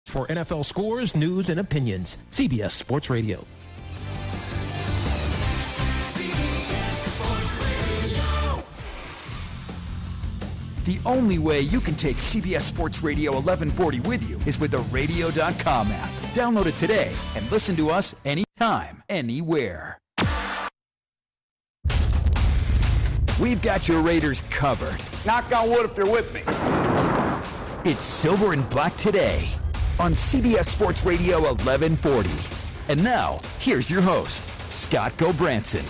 For NFL scores, news, and opinions, CBS Sports Radio. CBS Sports Radio. The only way you can take CBS Sports Radio 1140 with you is with the radio.com app. Download it today and listen to us anytime, anywhere. We've got your Raiders covered. Knock on wood if you're with me. It's Silver and Black today on CBS Sports Radio 1140. And now, here's your host, Scott Gobranson.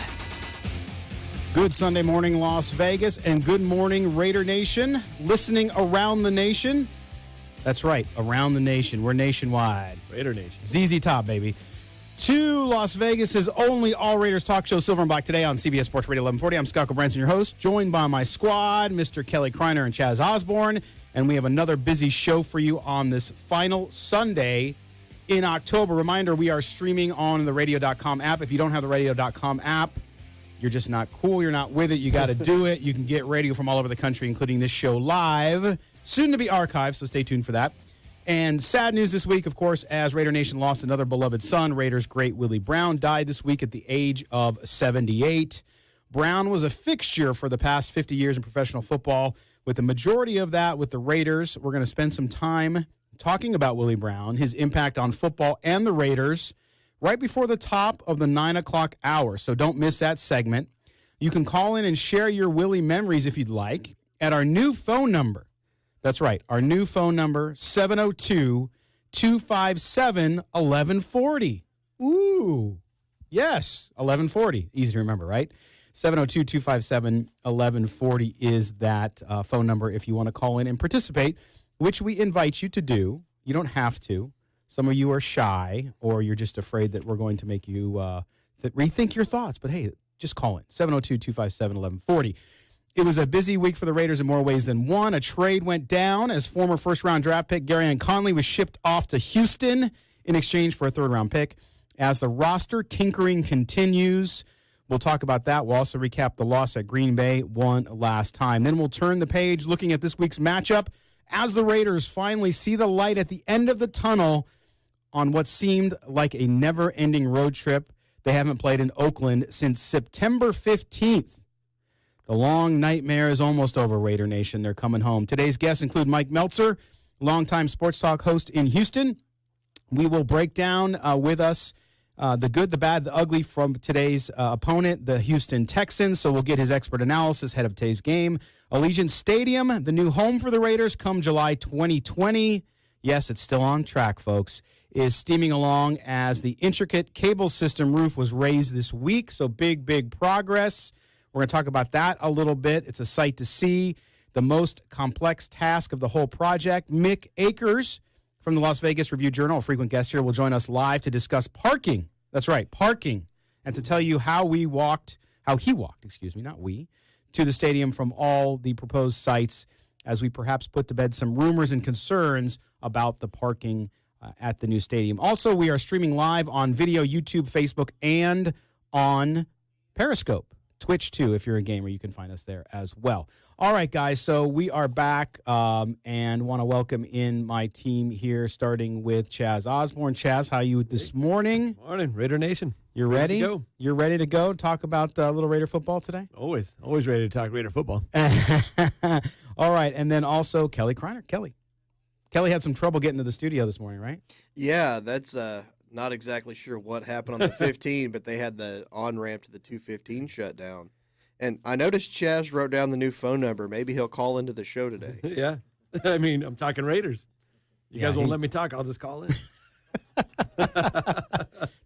Good Sunday morning, Las Vegas, and good morning, Raider Nation. Listening around the nation. That's right, around the nation. We're nationwide. Raider Nation. ZZ Top, baby. To Las Vegas's only All Raiders talk show, Silver and Black today on CBS Sports Radio 1140. I'm Scott Gobranson, your host, joined by my squad, Mr. Kelly Kreiner and Chaz Osborne. And we have another busy show for you on this final Sunday in October. Reminder, we are streaming on the radio.com app. If you don't have the radio.com app, you're just not cool. You're not with it. You got to do it. You can get radio from all over the country, including this show live, soon to be archived, so stay tuned for that. And sad news this week, of course, as Raider Nation lost another beloved son. Raiders great Willie Brown died this week at the age of 78. Brown was a fixture for the past 50 years in professional football, with the majority of that with the Raiders. We're going to spend some time talking about Willie Brown, his impact on football and the Raiders, right before the top of the 9 o'clock hour. So don't miss that segment. You can call in and share your Willie memories if you'd like at our new phone number. That's right, our new phone number, 702-257-1140. Ooh, yes, 1140. Easy to remember, right? 702-257-1140 is that phone number if you want to call in and participate, which we invite you to do. You don't have to. Some of you are shy, or you're just afraid that we're going to make you rethink your thoughts. But, hey, just call in, 702-257-1140. It was a busy week for the Raiders in more ways than one. A trade went down as former first-round draft pick Garyon Conley was shipped off to Houston in exchange for a third-round pick. As the roster tinkering continues, we'll talk about that. We'll also recap the loss at Green Bay one last time. Then we'll turn the page looking at this week's matchup as the Raiders finally see the light at the end of the tunnel on what seemed like a never-ending road trip. They haven't played in Oakland since September 15th. The long nightmare is almost over, Raider Nation. They're coming home. Today's guests include Mike Meltser, longtime sports talk host in Houston. We will break down with us the good, the bad, the ugly from today's opponent, the Houston Texans. So we'll get his expert analysis ahead of today's game. Allegiant Stadium, the new home for the Raiders come July 2020. Yes, it's still on track, folks. Is steaming along as the intricate cable system roof was raised this week. So big progress. We're going to talk about that a little bit. It's a sight to see. The most complex task of the whole project. Mick Akers from the Las Vegas Review-Journal, a frequent guest here, will join us live to discuss parking. That's right, parking. And to tell you how he walked, not we, to the stadium from all the proposed sites as we perhaps put to bed some rumors and concerns about the parking at the new stadium. Also, we are streaming live on video, YouTube, Facebook, and on Periscope. Twitch, too, if you're a gamer, you can find us there as well. All right, guys, so we are back and want to welcome in my team here, starting with Chaz Osborne. Chaz, how are you this morning? Morning, Raider Nation. You're ready? To go. You're ready to go? Talk about little Raider football today? Always ready to talk Raider football. All right, and then also Kelly Kreiner. Kelly had some trouble getting to the studio this morning, right? Yeah, that's not exactly sure what happened on the 15, but they had the on-ramp to the 215 shut down. And I noticed Chaz wrote down the new phone number. Maybe he'll call into the show today. Yeah. I mean, I'm talking Raiders. You guys won't let me talk. I'll just call in.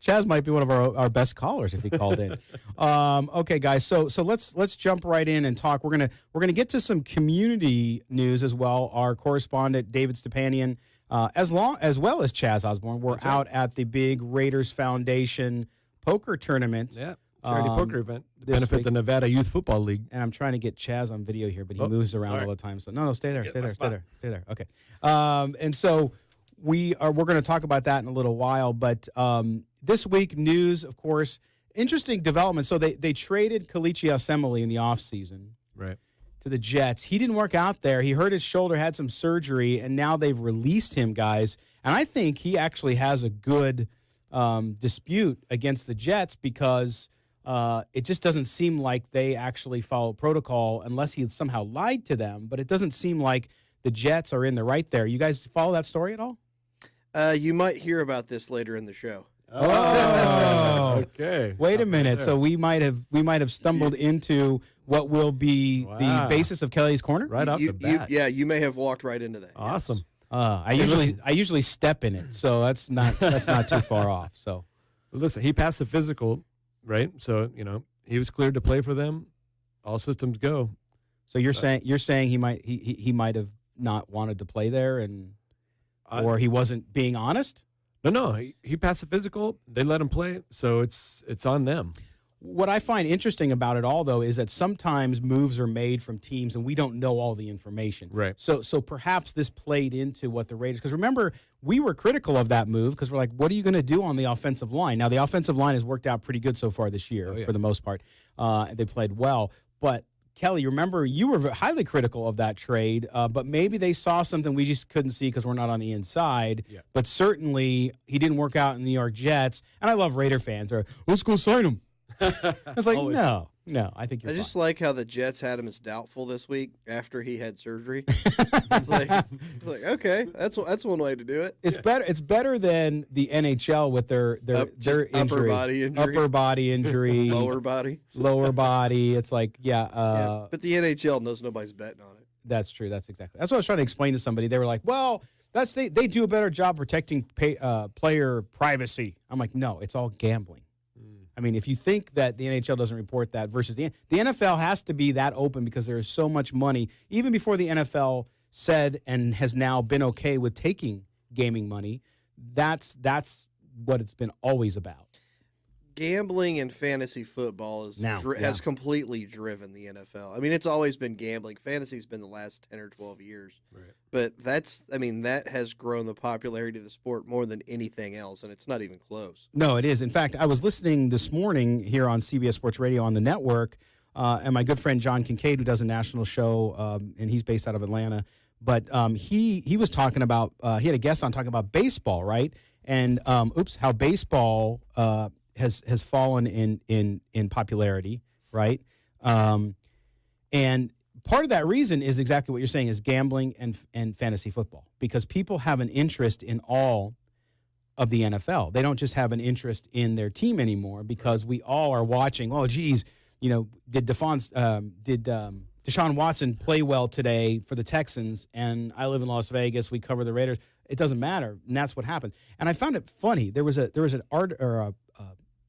Chaz might be one of our best callers if he called in. Okay, guys. So let's jump right in and talk. We're gonna get to some community news as well. Our correspondent David Stepanian, as well as Chaz Osborne, we're out at the big Raiders Foundation poker tournament. Yeah. Charity poker event to benefit week. the Nevada Youth Football League. And I'm trying to get Chaz on video here, but he moves around all the time. So no, stay there, stay there. Okay. And so we're going to talk about that in a little while. But this week, news, of course, interesting development. So they traded Kalichi Osemele in the offseason. Right. to the Jets. He didn't work out there. He hurt his shoulder, had some surgery, and now they've released him, guys. And I think he actually has a good dispute against the Jets because it just doesn't seem like they actually follow protocol unless he somehow lied to them. But it doesn't seem like the Jets are in the right there. You guys follow that story at all? You might hear about this later in the show. Oh, okay. Wait a minute. So we might have stumbled into what will be the basis of Kelly's Corner Right off the bat. You may have walked right into that. Awesome. I usually step in it, so that's not too far off. So Listen, he passed the physical, right? So he was cleared to play for them. All systems go. So you're saying he might have not wanted to play there, or he wasn't being honest? No, he passed the physical. They let him play, so it's on them. What I find interesting about it all, though, is that sometimes moves are made from teams, and we don't know all the information. Right. So perhaps this played into what the Raiders – because remember, we were critical of that move because we're like, what are you going to do on the offensive line? Now, the offensive line has worked out pretty good so far this year for the most part. They played well. But, Kelly, remember, you were highly critical of that trade, but maybe they saw something we just couldn't see because we're not on the inside. Yeah. But certainly he didn't work out in the New York Jets. And I love Raider fans. Let's go sign him. It's like, no, I think you're I just fine. like how the Jets had him as doubtful this week after he had surgery. It's like, okay, that's one way to do it. It's better than the NHL with their injury, upper body injury, lower body. It's like, but the NHL knows nobody's betting on it. That's true. That's exactly. That's what I was trying to explain to somebody. They were like, well, they do a better job protecting player privacy. I'm like, no, it's all gambling. I mean, if you think that the NHL doesn't report that versus the NFL has to be that open because there is so much money. Even before the NFL said and has now been okay with taking gaming money, that's what it's been always about. Gambling and fantasy football has completely driven the NFL. I mean, it's always been gambling. Fantasy's been the last 10 or 12 years. Right. But that has grown the popularity of the sport more than anything else, and it's not even close. No, it is. In fact, I was listening this morning here on CBS Sports Radio on the network, and my good friend John Kincaid, who does a national show, and he's based out of Atlanta, but he was talking about, he had a guest on talking about baseball, right? And, how baseball has fallen in popularity, right? And part of that reason is exactly what you're saying, is gambling and fantasy football, because people have an interest in all of the NFL. They don't just have an interest in their team anymore because we all are watching, oh, geez, did Deshaun Watson play well today for the Texans? And I live in Las Vegas. We cover the Raiders. It doesn't matter, and that's what happened. And I found it funny. There was an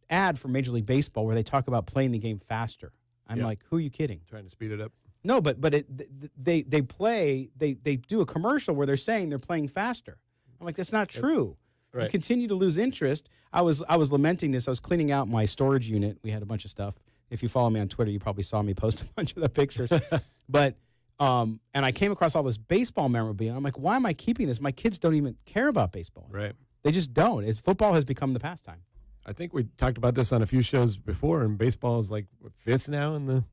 ad for Major League Baseball where they talk about playing the game faster. I'm like, who are you kidding? Trying to speed it up. No, but they do a commercial where they're saying they're playing faster. I'm like, that's not true. Right. You continue to lose interest. I was lamenting this. I was cleaning out my storage unit. We had a bunch of stuff. If you follow me on Twitter, you probably saw me post a bunch of the pictures. But and I came across all this baseball memorabilia. I'm like, why am I keeping this? My kids don't even care about baseball. Right. They just don't. Football has become the pastime. I think we talked about this on a few shows before, and baseball is like fifth now in the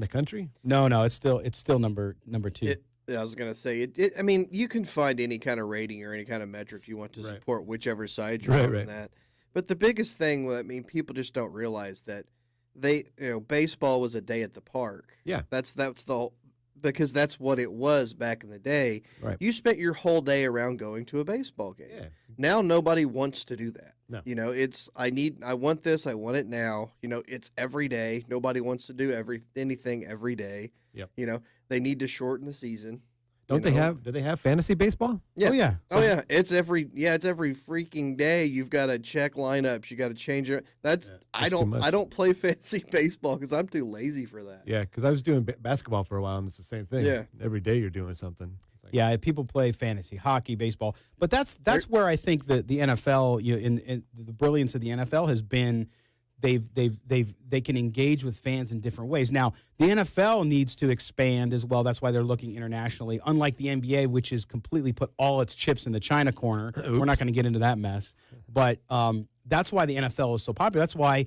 country. No, it's still number two. I was going to say I mean, you can find any kind of rating or any kind of metric you want to support whichever side you're on that. But the biggest thing, people just don't realize that baseball was a day at the park. Yeah, that's because that's what it was back in the day. Right. You spent your whole day around going to a baseball game. Yeah. Now nobody wants to do that. No. It's I want this, I want it now. It's every day. Nobody wants to do anything every day. Yep. They need to shorten the season. Do they have fantasy baseball? Yeah. Oh yeah. It's every freaking day. You've got to check lineups. You got to change it. I don't play fantasy baseball because I'm too lazy for that. Yeah, because I was doing basketball for a while, and it's the same thing. Yeah. Every day you're doing something. Yeah, people play fantasy, hockey, baseball, but that's where I think the NFL, in the brilliance of the NFL has been. They can engage with fans in different ways. Now, the NFL needs to expand as well. That's why they're looking internationally, unlike the NBA, which has completely put all its chips in the China corner. Oops. We're not going to get into that mess. But that's why the NFL is so popular. That's why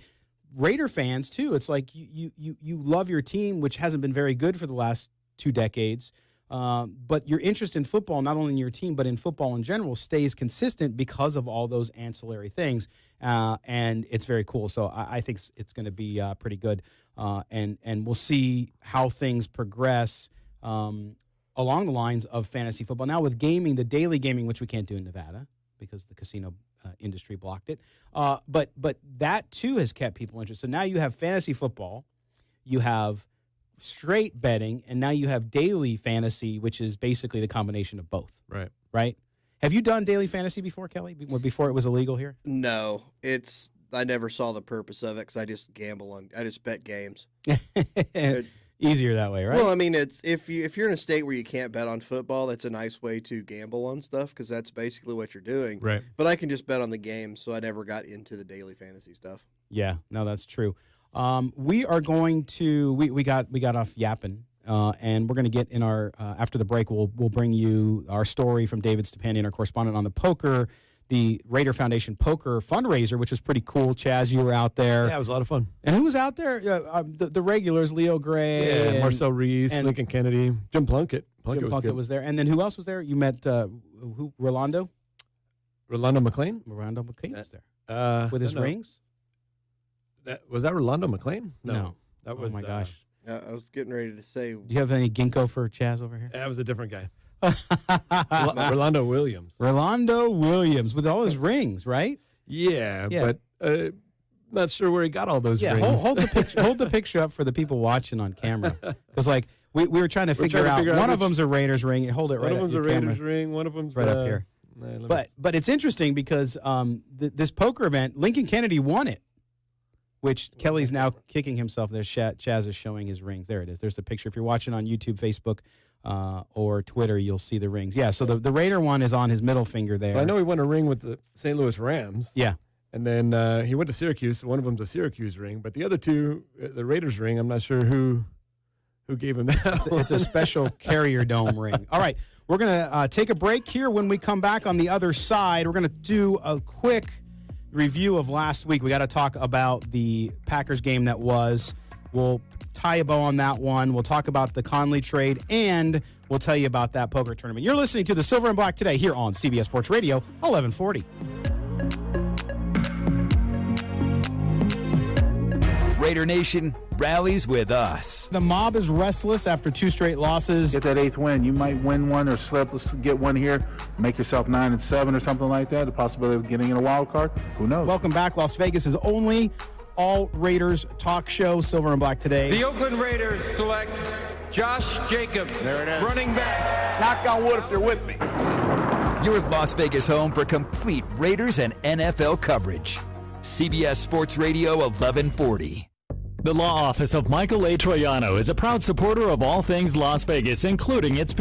Raider fans, too, it's like you love your team, which hasn't been very good for the last 2 decades. But your interest in football, not only in your team, but in football in general, stays consistent because of all those ancillary things. And it's very cool. So I think it's going to be pretty good. And we'll see how things progress along the lines of fantasy football. Now with gaming, the daily gaming, which we can't do in Nevada because the casino industry blocked it. But that, too, has kept people interested. So now you have fantasy football. You have straight betting, and now you have daily fantasy, which is basically the combination of both. Right? Have you done daily fantasy before, Kelly, before it was illegal here? No, I never saw the purpose of it because I just I just bet games. Easier that way, right? Well, I mean, it's if you're in a state where you can't bet on football, that's a nice way to gamble on stuff because that's basically what you're doing. Right. But I can just bet on the game, so I never got into the daily fantasy stuff. Yeah, no, that's true. We are going to we got off yapping, and we're going to get in our after the break. We'll bring you our story from David Stepanian, our correspondent on the Raider Foundation poker fundraiser, which was pretty cool. Chaz, you were out there. Yeah, it was a lot of fun. And who was out there? The regulars, Leo Gray, and Marcel Reese, and Lincoln Kennedy, Jim Plunkett. Plunkett was there, and then who else was there? You met Rolando McClain. Rolando McClain was there with his rings. Was that Rolando McClain? No. That was. Oh my gosh. I was getting ready to say. Do you have any ginkgo for Chaz over here? That was a different guy. Rolando Williams. Rolando Williams with all his rings, right? Yeah. But not sure where he got all those yeah, rings. Hold the picture. Hold the picture up for the people watching on camera, because we were trying to figure out one of them's a Raiders ring. Hold it right. One of them's a Raiders ring. One of them's right up here. But it's interesting because this poker event, Lincoln Kennedy won it, which Kelly's now kicking himself. There's Chaz is showing his rings. There it is. There's the picture. If you're watching on YouTube, Facebook, or Twitter, you'll see the rings. Yeah, so the Raider one is on his middle finger there. So I know he won a ring with the St. Louis Rams. Yeah. And then he went to Syracuse. So one of them's a Syracuse ring. But the other two, the Raiders ring, I'm not sure who gave him that. It's a special Carrier Dome ring. All right, we're going to take a break here. When we come back on the other side, we're going to do a quick review of last week. We got to talk about the Packers game that was. We'll tie a bow on that one. We'll talk about the Conley trade, and we'll tell you about that poker tournament. You're listening to the Silver and Black today here on CBS Sports Radio, 1140. Raider Nation rallies with us. The mob is restless after 2 straight losses. Get that 8th win. You might win one or get one here, make yourself 9-7 or something like that. The possibility of getting in a wild card. Who knows? Welcome back. Las Vegas' only all Raiders talk show, Silver and Black today. The Oakland Raiders select Josh Jacobs, running back. Knock on wood if you're with me. Your Las Vegas home for complete Raiders and NFL coverage. CBS Sports Radio 1140. The law office of Michael A. Troiano is a proud supporter of all things Las Vegas, including its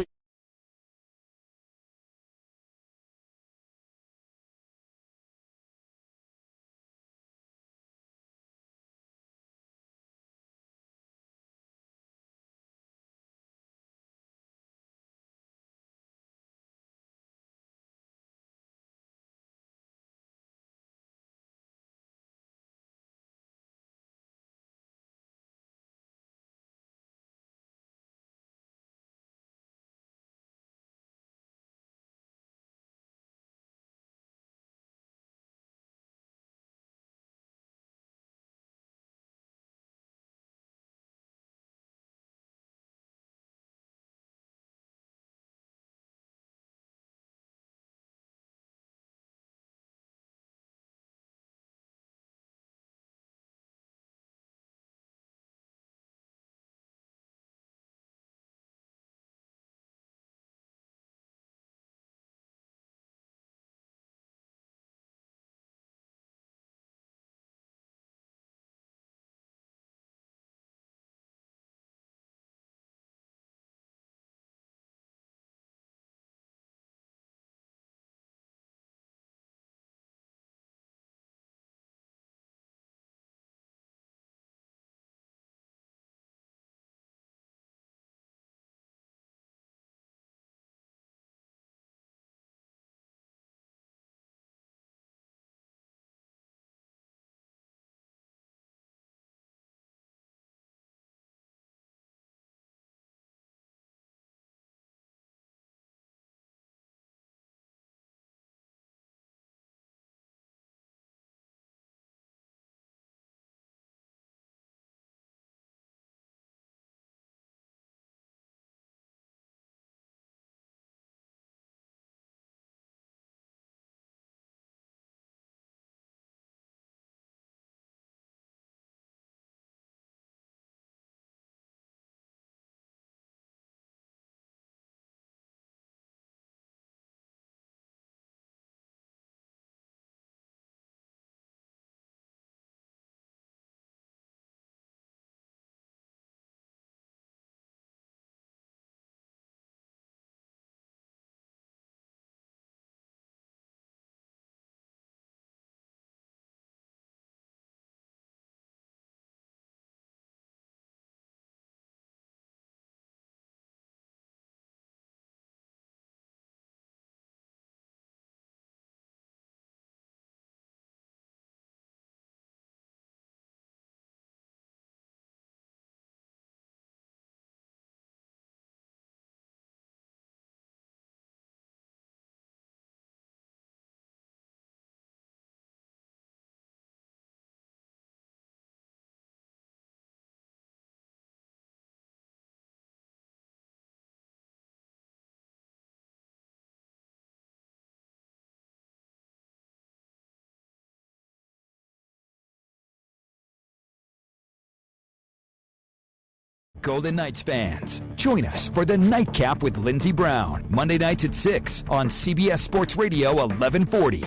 Golden Knights fans, join us for the Nightcap with Lindsey Brown, Monday nights at 6 on CBS Sports Radio 1140.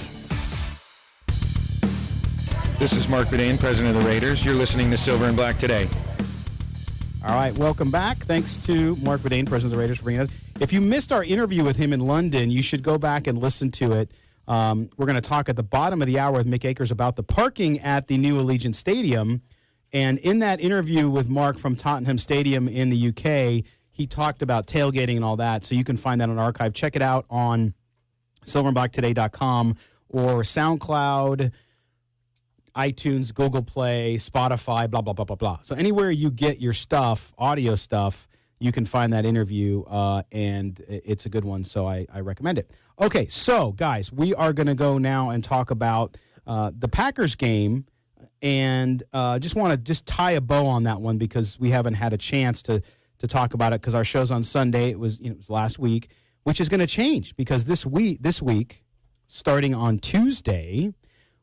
This is Mark Bedane, president of the Raiders. You're listening to Silver and Black Today. All right, welcome back. Thanks to Mark Bedane, president of the Raiders, for bringing us. If you missed our interview with him in London, you should go back and listen to it. We're going to talk at the bottom of the hour with Mick Akers about the parking at the new Allegiant Stadium. And in that interview with Mark from Tottenham Stadium in the UK, he talked about tailgating and all that. So you can find that on archive. Check it out on silverandblacktoday.com or SoundCloud, iTunes, Google Play, Spotify, blah, blah, blah, blah, blah. So anywhere you get your stuff, audio stuff, you can find that interview, and it's a good one, so I recommend it. Okay, so, guys, we are going to go now and talk about the Packers game. And just want to tie a bow on that one because we haven't had a chance to talk about it because our show's on Sunday. It was last week, which is going to change because this week, starting on Tuesday,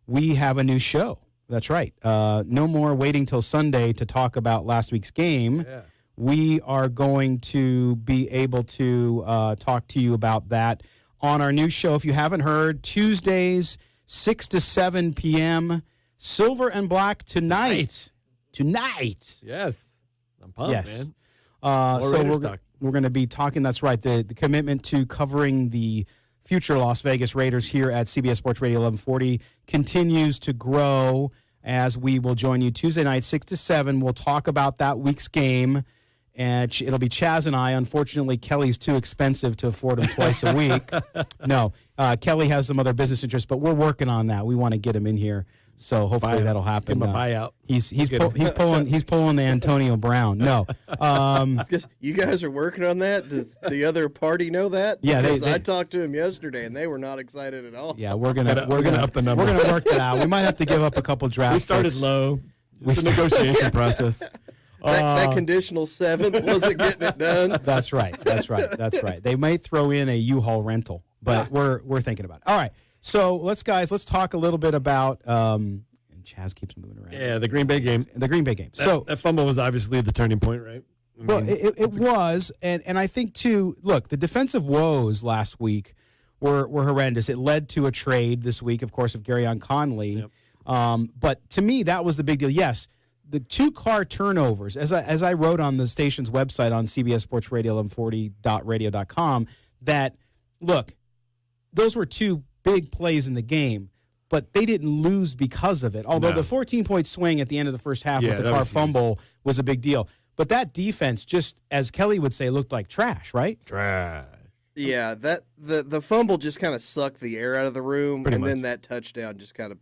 we have a new show. That's right. No more waiting till Sunday to talk about last week's game. Yeah. We are going to be able to talk to you about that on our new show. If you haven't heard, Tuesdays, 6 to 7 p.m., Silver and Black tonight. Yes. I'm pumped, man. So we're going to be talking, that's right, the commitment to covering the future Las Vegas Raiders here at CBS Sports Radio 1140 continues to grow as we will join you Tuesday night, 6 to 7. We'll talk about that week's game. And it'll be Chaz and I. Unfortunately, Kelly's too expensive to afford him twice a week. No, Kelly has some other business interests, but we're working on that. We want to get him in here. So hopefully that'll happen. Give him a buyout. He's pulling the Antonio Brown. No, you guys are working on that. Does the other party know that? Yeah, because I talked to him yesterday and they were not excited at all. Yeah, we're gonna up the number. We're gonna work that out. We might have to give up a couple drafts. We started low. It's a negotiation process. That conditional 7th wasn't getting it done. That's right. They might throw in a U-Haul rental, but we're thinking about it. All right. So let's talk a little bit about and Chaz keeps moving around. Yeah, the Green Bay game. That fumble was obviously the turning point, right? It was, and I think too. Look, the defensive woes last week were horrendous. It led to a trade this week, of course, of Garyon Conley. Yep. But to me, that was the big deal. Yes, the 2-car turnovers, as I wrote on the station's website on CBS Sports Radio 1140.radio.com, that look, those were 2 big plays in the game, but they didn't lose because of it. Although the 14-point swing at the end of the first half with the car fumble was a big deal. But that defense, just as Kelly would say, looked like trash, right? Trash. Yeah, that the fumble just kind of sucked the air out of the room, then that touchdown just kind of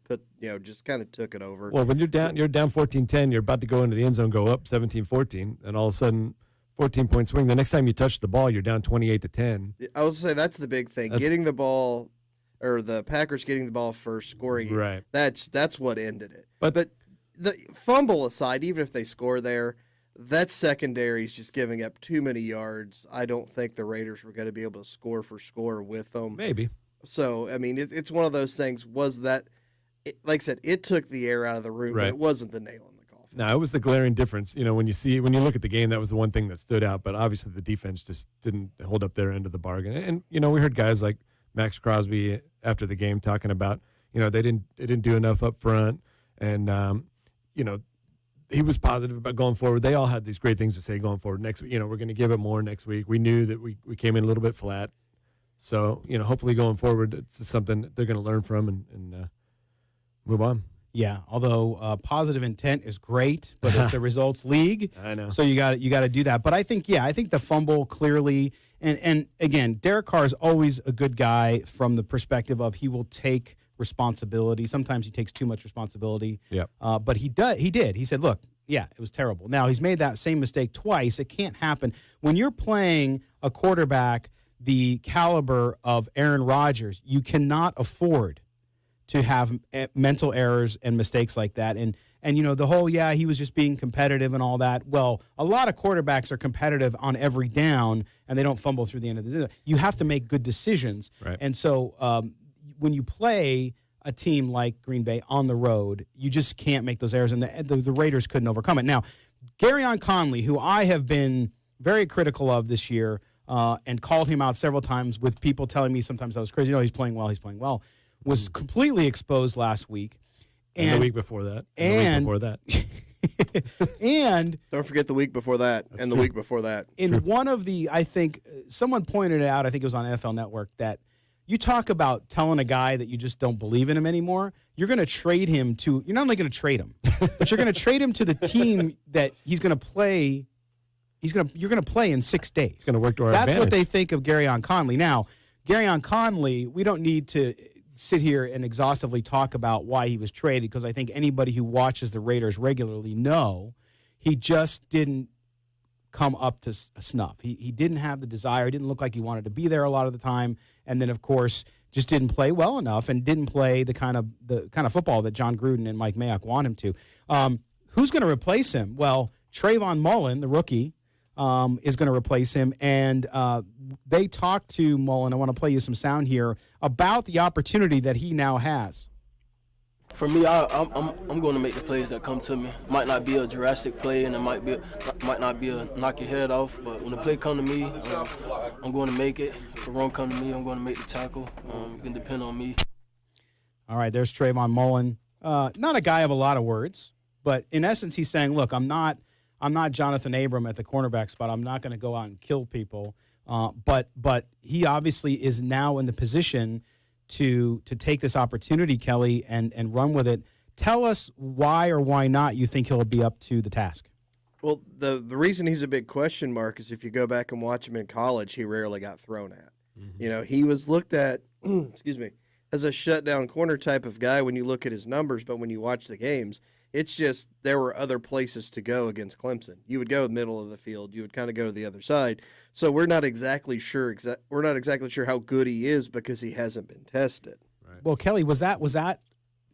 took it over. Well, when you're down 14-10, you're about to go into the end zone, go up 17-14, and all of a sudden 14-point swing. The next time you touch the ball, you're down 28-10. I was say that's the big thing. Getting the ball, or the Packers getting the ball first, scoring it. Right. That's what ended it. But the fumble aside, even if they score there, that secondary is just giving up too many yards. I don't think the Raiders were going to be able to score for score with them. Maybe. So, I mean, it's one of those things. Like I said, it took the air out of the room, but it wasn't the nail in the coffin. No, it was the glaring difference. When you look at the game, that was the one thing that stood out. But obviously, the defense just didn't hold up their end of the bargain. And we heard guys like Max Crosby after the game talking about they didn't do enough up front, and he was positive about going forward. They all had these great things to say going forward. Next week, we're going to give it more next week. We knew that we came in a little bit flat. So, hopefully going forward, it's something that they're going to learn from and move on. Yeah, although positive intent is great, but it's a results league. I know. So you got to do that. But I think the fumble clearly, and again, Derek Carr is always a good guy from the perspective of he will take responsibility. Sometimes he takes too much responsibility. Yeah. But he did. He said, look, yeah, it was terrible. Now, he's made that same mistake twice. It can't happen. When you're playing a quarterback the caliber of Aaron Rodgers, you cannot afford to have mental errors and mistakes like that. And the whole, he was just being competitive and all that. Well, a lot of quarterbacks are competitive on every down, and they don't fumble through the end of the day. You have to make good decisions. Right. And so when you play a team like Green Bay on the road, you just can't make those errors, and the Raiders couldn't overcome it. Now, Garyon Conley, who I have been very critical of this year and called him out several times with people telling me sometimes I was crazy. He's playing well, was completely exposed last week. And the week before that. And the week before that. And don't forget the week before that and the week before that. In one of the, I think, someone pointed it out, I think it was on NFL Network, that you talk about telling a guy that you just don't believe in him anymore. You're going to trade him to, you're not only going to trade him, but you're going to trade him to the team that he's going to play. You're going to play in 6 days. It's going to work to our advantage. That's what they think of Garyon Conley. Now, Garyon Conley, we don't need to sit here and exhaustively talk about why he was traded, because I think anybody who watches the Raiders regularly know he just didn't come up to snuff. He didn't have the desire. It didn't look like he wanted to be there a lot of the time. And then, of course, just didn't play well enough and didn't play the kind of football that John Gruden and Mike Mayock want him to. Who's going to replace him? Well, Trayvon Mullen, the rookie, is going to replace him. And they talked to Mullen. I want to play you some sound here about the opportunity that he now has. For me, I'm going to make the plays that come to me. Might not be a drastic play, and it might not be a knock your head off. But when the play come to me, I'm going to make it. If the run come to me, I'm going to make the tackle. You can depend on me. All right, there's Trayvon Mullen. Not a guy of a lot of words, but in essence, he's saying, "Look, I'm not Jonathan Abram at the cornerback spot. I'm not going to go out and kill people." But he obviously is now in the position to take this opportunity, Kelly, and run with it. Tell us why or why not you think he'll be up to the task. Well, the reason he's a big question mark is if you go back and watch him in college, he rarely got thrown at. Mm-hmm. He was looked at, as a shutdown corner type of guy when you look at his numbers, but when you watch the games, it's just there were other places to go against Clemson. You would go middle of the field. You would kind of go to the other side. So we're not exactly sure. We're not exactly sure how good he is because he hasn't been tested. Right. Well, Kelly, was that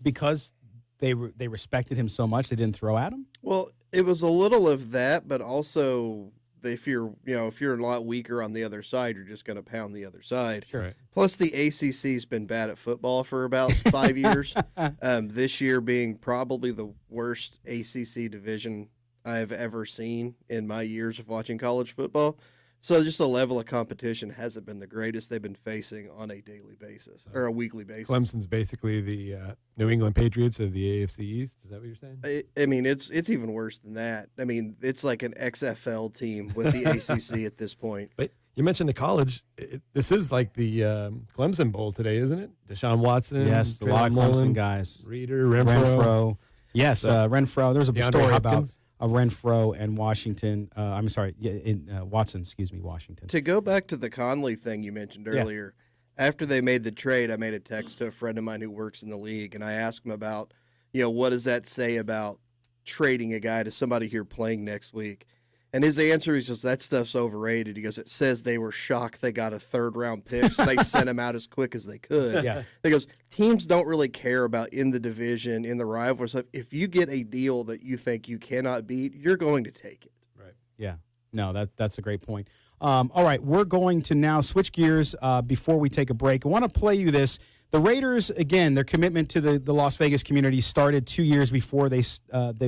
because they respected him so much they didn't throw at him? Well, it was a little of that, but also if you're a lot weaker on the other side, you're just going to pound the other side. Sure. Right. Plus, the ACC's been bad at football for about 5 years. This year being probably the worst ACC division I've ever seen in my years of watching college football. So just the level of competition hasn't been the greatest they've been facing on a daily basis or a weekly basis. Clemson's basically the New England Patriots of the AFC East. Is that what you're saying? I mean, it's even worse than that. I mean, it's like an XFL team with the ACC at this point. But you mentioned the college. This is like the Clemson Bowl today, isn't it? Deshaun Watson. Yes, a lot of Clemson guys. Reader, Renfro. Yes, Renfro. There's a story Hopkins. about Renfro and Washington. Watson, Washington. To go back to the Conley thing you mentioned earlier, after they made the trade, I made a text to a friend of mine who works in the league, and I asked him about, what does that say about trading a guy to somebody here playing next week? And his answer is just, that stuff's overrated. He goes, it says they were shocked they got a third-round pick, so they sent him out as quick as they could. Yeah. He goes, teams don't really care about in the division, in the rival stuff. If you get a deal that you think you cannot beat, you're going to take it. Right. Yeah. No, that's a great point. All right, we're going to now switch gears before we take a break. I want to play you this. The Raiders, again, their commitment to the Las Vegas community started 2 years before they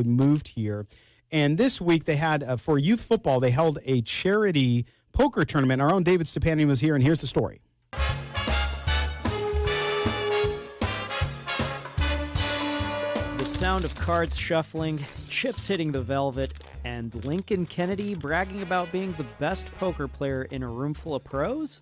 moved here. And this week they had, for youth football, they held a charity poker tournament. Our own David Stepanian was here, and here's the story. The sound of cards shuffling, chips hitting the velvet, and Lincoln Kennedy bragging about being the best poker player in a room full of pros?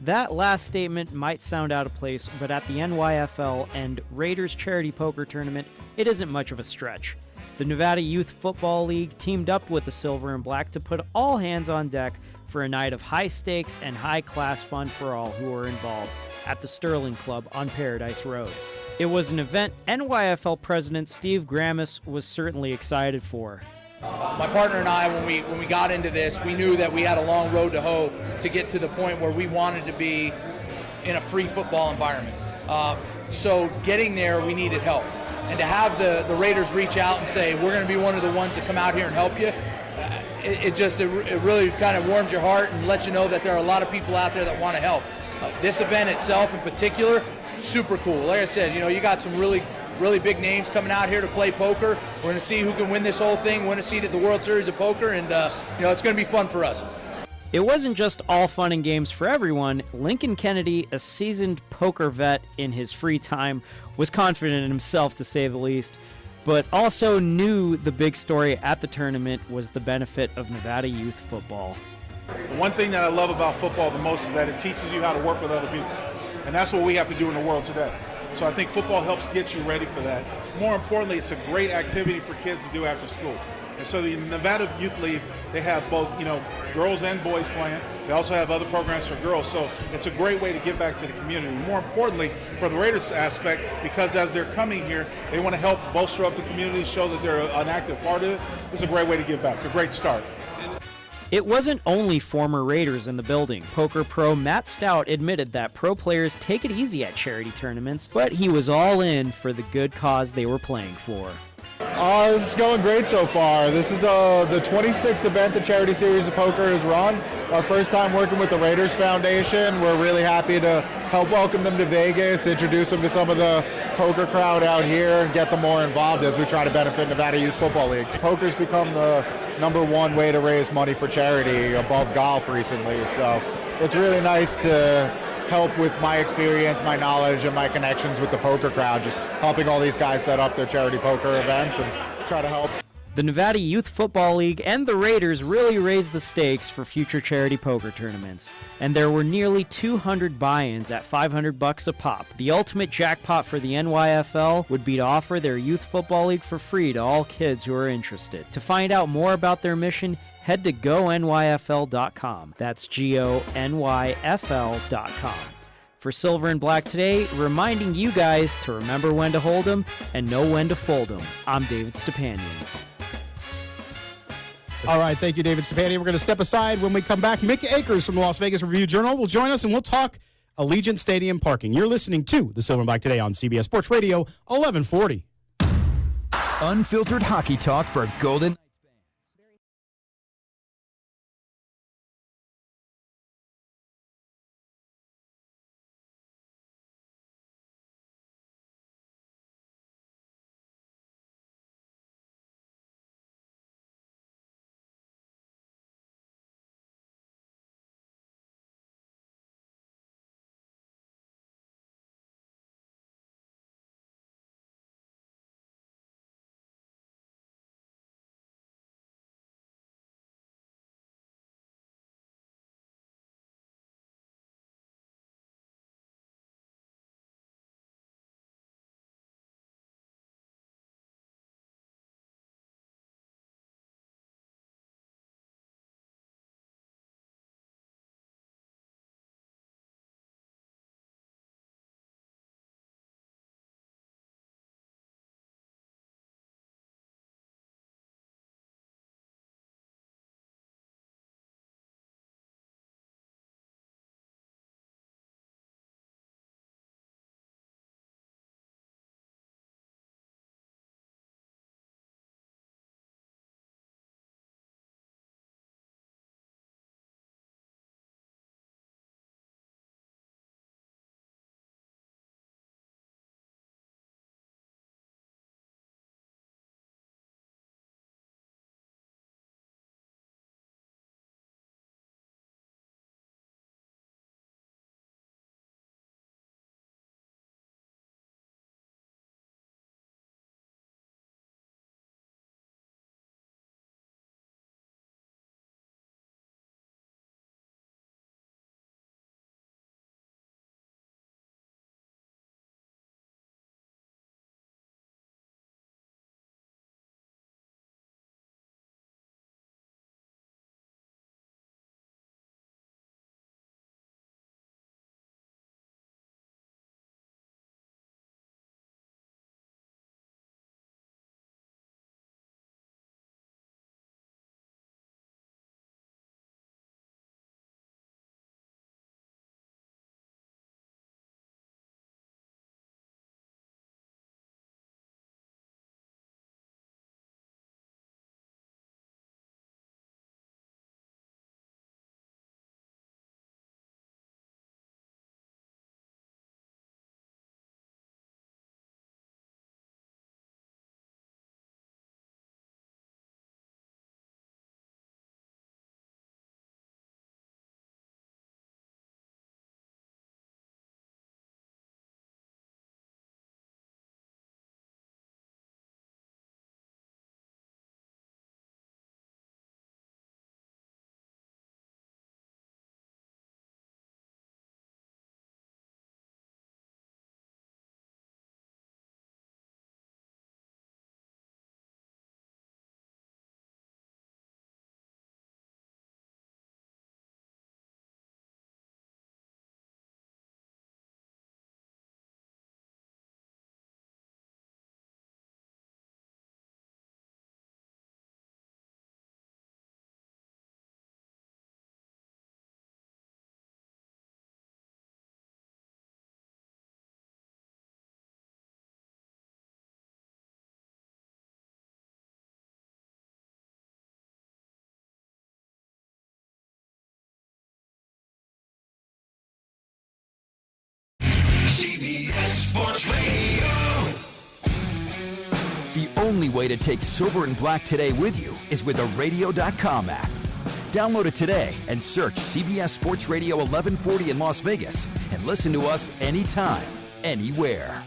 That last statement might sound out of place, but at the NYFL and Raiders charity poker tournament, it isn't much of a stretch. The Nevada Youth Football League teamed up with the Silver and Black to put all hands on deck for a night of high stakes and high class fun for all who were involved at the Sterling Club on Paradise Road. It was an event NYFL President Steve Grammis was certainly excited for. My partner and I, when we got into this, we knew that we had a long road to hoe to get to the point where we wanted to be in a free football environment. So getting there, we needed help. And to have the Raiders reach out and say, we're going to be one of the ones that come out here and help you, it really kind of warms your heart and lets you know that there are a lot of people out there that want to help. This event itself in particular, super cool. Like I said, you got some really really big names coming out here to play poker. We're going to see who can win this whole thing, win a seat at the World Series of Poker, and it's going to be fun for us. It wasn't just all fun and games for everyone. Lincoln Kennedy, a seasoned poker vet in his free time, was confident in himself, to say the least, but also knew the big story at the tournament was the benefit of Nevada youth football. One thing that I love about football the most is that it teaches you how to work with other people. And that's what we have to do in the world today. So I think football helps get you ready for that. More importantly, it's a great activity for kids to do after school. And so the Nevada Youth League, they have both, girls and boys playing. They also have other programs for girls. So it's a great way to give back to the community. More importantly, for the Raiders aspect, because as they're coming here, they want to help bolster up the community, show that they're an active part of it. It's a great way to give back, a great start. It wasn't only former Raiders in the building. Poker pro Matt Stout admitted that pro players take it easy at charity tournaments, but he was all in for the good cause they were playing for. It's going great so far. This is the 26th event the Charity Series of Poker has run. Our first time working with the Raiders Foundation. We're really happy to help welcome them to Vegas, introduce them to some of the poker crowd out here, and get them more involved as we try to benefit Nevada Youth Football League. Poker's become the #1 way to raise money for charity above golf recently, so it's really nice to help with my experience, my knowledge, and my connections with the poker crowd, just helping all these guys set up their charity poker events and try to help. The Nevada Youth Football League and the Raiders really raised the stakes for future charity poker tournaments, and there were nearly 200 buy-ins at $500 a pop. The ultimate jackpot for the NYFL would be to offer their Youth Football League for free to all kids who are interested. To find out more about their mission, head to gonyfl.com. That's gonyfl.com. For Silver and Black today, reminding you guys to remember when to hold 'em and know when to fold 'em. I'm David Stepanian. All right, thank you, David Stepanian. We're going to step aside. When we come back, Mick Akers from the Las Vegas Review-Journal will join us, and we'll talk Allegiant Stadium parking. You're listening to the Silver and Black today on CBS Sports Radio, 1140. Unfiltered hockey talk for Golden Sports Radio. The only way to take Silver and Black today with you is with a radio.com app. Download it today and search CBS Sports Radio 1140 in Las Vegas and listen to us anytime, anywhere.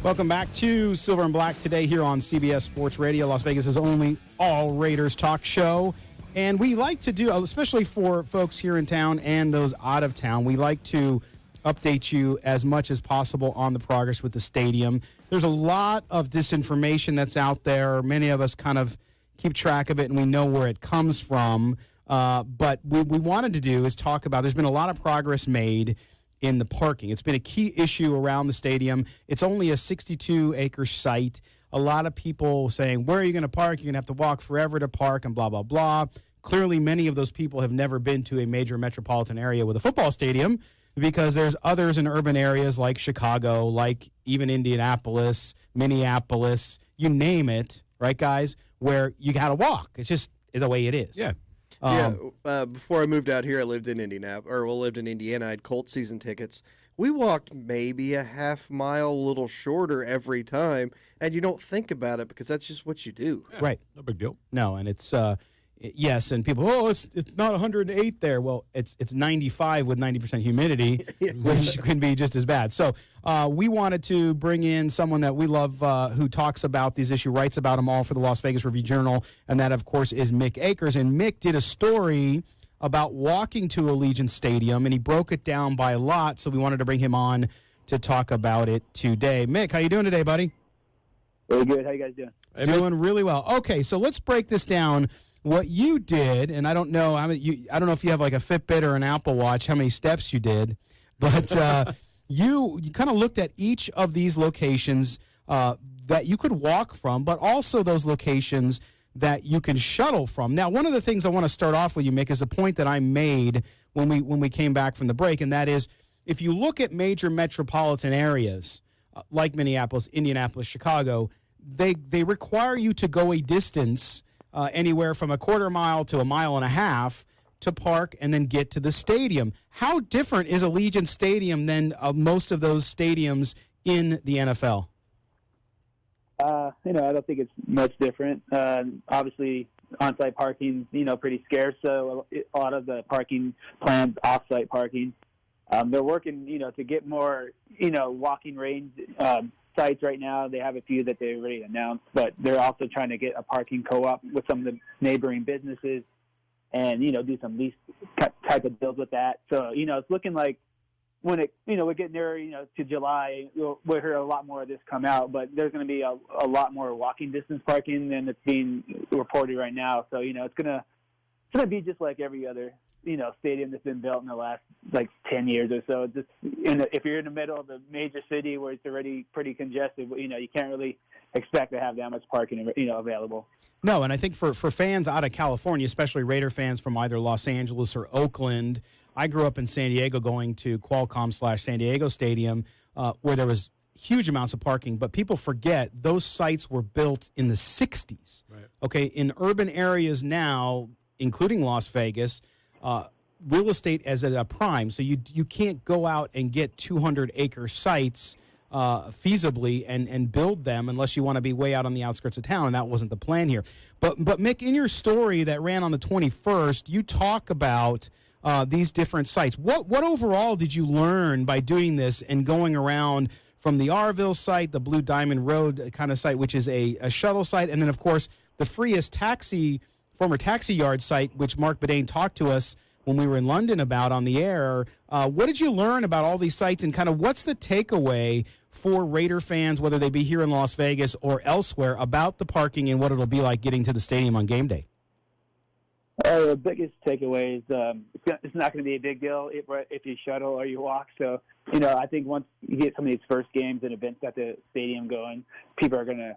Welcome back to Silver and Black today here on CBS Sports Radio, Las Vegas's only all Raiders talk show. And we like to do, especially for folks here in town and those out of town, we like to update you as much as possible on the progress with the stadium. There's a lot of disinformation that's out there. Many of us kind of keep track of it and we know where it comes from. But what we wanted to do is talk about, there's been a lot of progress made in the parking. It's been a key issue around the stadium. It's only a 62-acre site. A lot of people saying, where are you going to park? You're going to have to walk forever to park and blah, blah, blah. Clearly, many of those people have never been to a major metropolitan area with a football stadium because there's others in urban areas like Chicago, like even Indianapolis, Minneapolis, you name it, right, guys, where you got to walk. It's just the way it is. Yeah. Before I moved out here, I lived in lived in Indiana. I had Colts season tickets. We walked maybe a half mile, a little shorter every time, and you don't think about it because that's just what you do. Yeah, right. No big deal. No, and it's yes, and people, it's not 108 there. Well, it's 95 with 90% humidity, which can be just as bad. So we wanted to bring in someone that we love who talks about these issues, writes about them all for the Las Vegas Review-Journal, and that, of course, is Mick Akers. And Mick did a story about walking to Allegiant Stadium, and he broke it down by a lot, so we wanted to bring him on to talk about it today. Mick, how you doing today, buddy? Very good. How you guys doing? Hey, doing really well. Okay, so let's break this down. What you did, and I don't know, I don't know if you have like a Fitbit or an Apple Watch, how many steps you did, but you kind of looked at each of these locations that you could walk from, but also those locations that you can shuttle from. Now, one of the things I want to start off with you, Mick, is a point that I made when we came back from the break, and that is if you look at major metropolitan areas like Minneapolis, Indianapolis, Chicago, they require you to go a distance anywhere from a quarter mile to a mile and a half to park and then get to the stadium. How different is Allegiant Stadium than most of those stadiums in the NFL? I don't think it's much different. Obviously, on-site parking, pretty scarce, so a lot of the parking plans, off-site parking. They're working, to get more, walking range sites right now. They have a few that they already announced, but they're also trying to get a parking co-op with some of the neighboring businesses and, do some lease type of deals with that. So, it's looking like when we're getting there, to July, we'll hear a lot more of this come out, but there's going to be a lot more walking distance parking than it's being reported right now. So, it's going to be just like every other, stadium that's been built in the last 10 years or so. Just if you're in the middle of a major city where it's already pretty congested, you can't really expect to have that much parking, available. No, and I think for fans out of California, especially Raider fans from either Los Angeles or Oakland, I grew up in San Diego going to Qualcomm/San Diego Stadium where there was huge amounts of parking, but people forget those sites were built in the 60s. Right. Okay, in urban areas now, including Las Vegas, real estate is at a prime, so you can't go out and get 200-acre sites feasibly and build them unless you want to be way out on the outskirts of town, and that wasn't the plan here. But Mick, in your story that ran on the 21st, you talk about these different sites. What overall did you learn by doing this and going around from the Arville site, the Blue Diamond Road kind of site, which is a shuttle site, and then, of course, the freest former taxi yard site, which Mark Bedane talked to us when we were in London about on the air. What did you learn about all these sites, and kind of what's the takeaway for Raider fans, whether they be here in Las Vegas or elsewhere, about the parking and what it'll be like getting to the stadium on game day? The biggest takeaway is it's not going to be a big deal if you shuttle or you walk. So, I think once you get some of these first games and events at the stadium going, people are going to,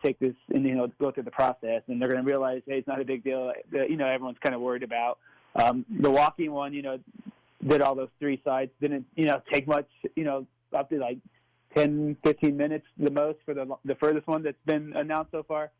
take this and, go through the process, and they're going to realize, hey, it's not a big deal that, everyone's kind of worried about. The walking one, did all those three sites, didn't, take much, up to 10, 15 minutes the most for the furthest one that's been announced so far.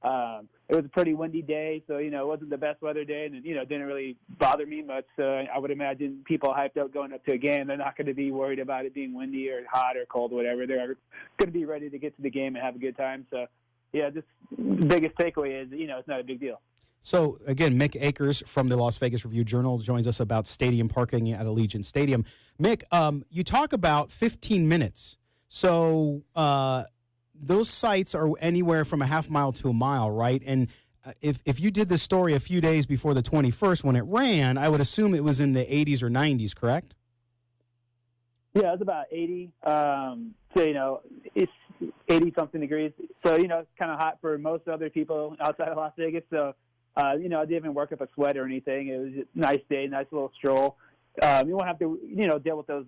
It was a pretty windy day, so, it wasn't the best weather day, and, it didn't really bother me much. So I would imagine people hyped up going up to a game, they're not going to be worried about it being windy or hot or cold or whatever. They're going to be ready to get to the game and have a good time. So, yeah, just the biggest takeaway is, it's not a big deal. So, again, Mick Akers from the Las Vegas Review-Journal joins us about stadium parking at Allegiant Stadium. Mick, you talk about 15 minutes. So those sites are anywhere from a half mile to a mile, right? And if you did this story a few days before the 21st when it ran, I would assume it was in the 80s or 90s, correct? Yeah, it was about 80. So, it's 80-something degrees. So, it's kind of hot for most other people outside of Las Vegas. So, I didn't even work up a sweat or anything. It was just a nice day, nice little stroll. You won't have to, deal with those,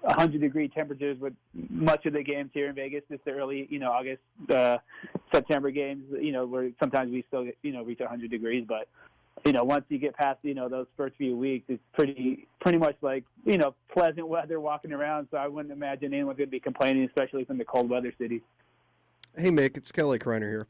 100-degree temperatures with much of the games here in Vegas. Just the early, August, September games, where sometimes we still, reach 100 degrees. But, once you get past, those first few weeks, it's pretty much like, pleasant weather walking around. So I wouldn't imagine anyone's going to be complaining, especially from the cold weather cities. Hey, Mick, it's Kelly Kreiner here.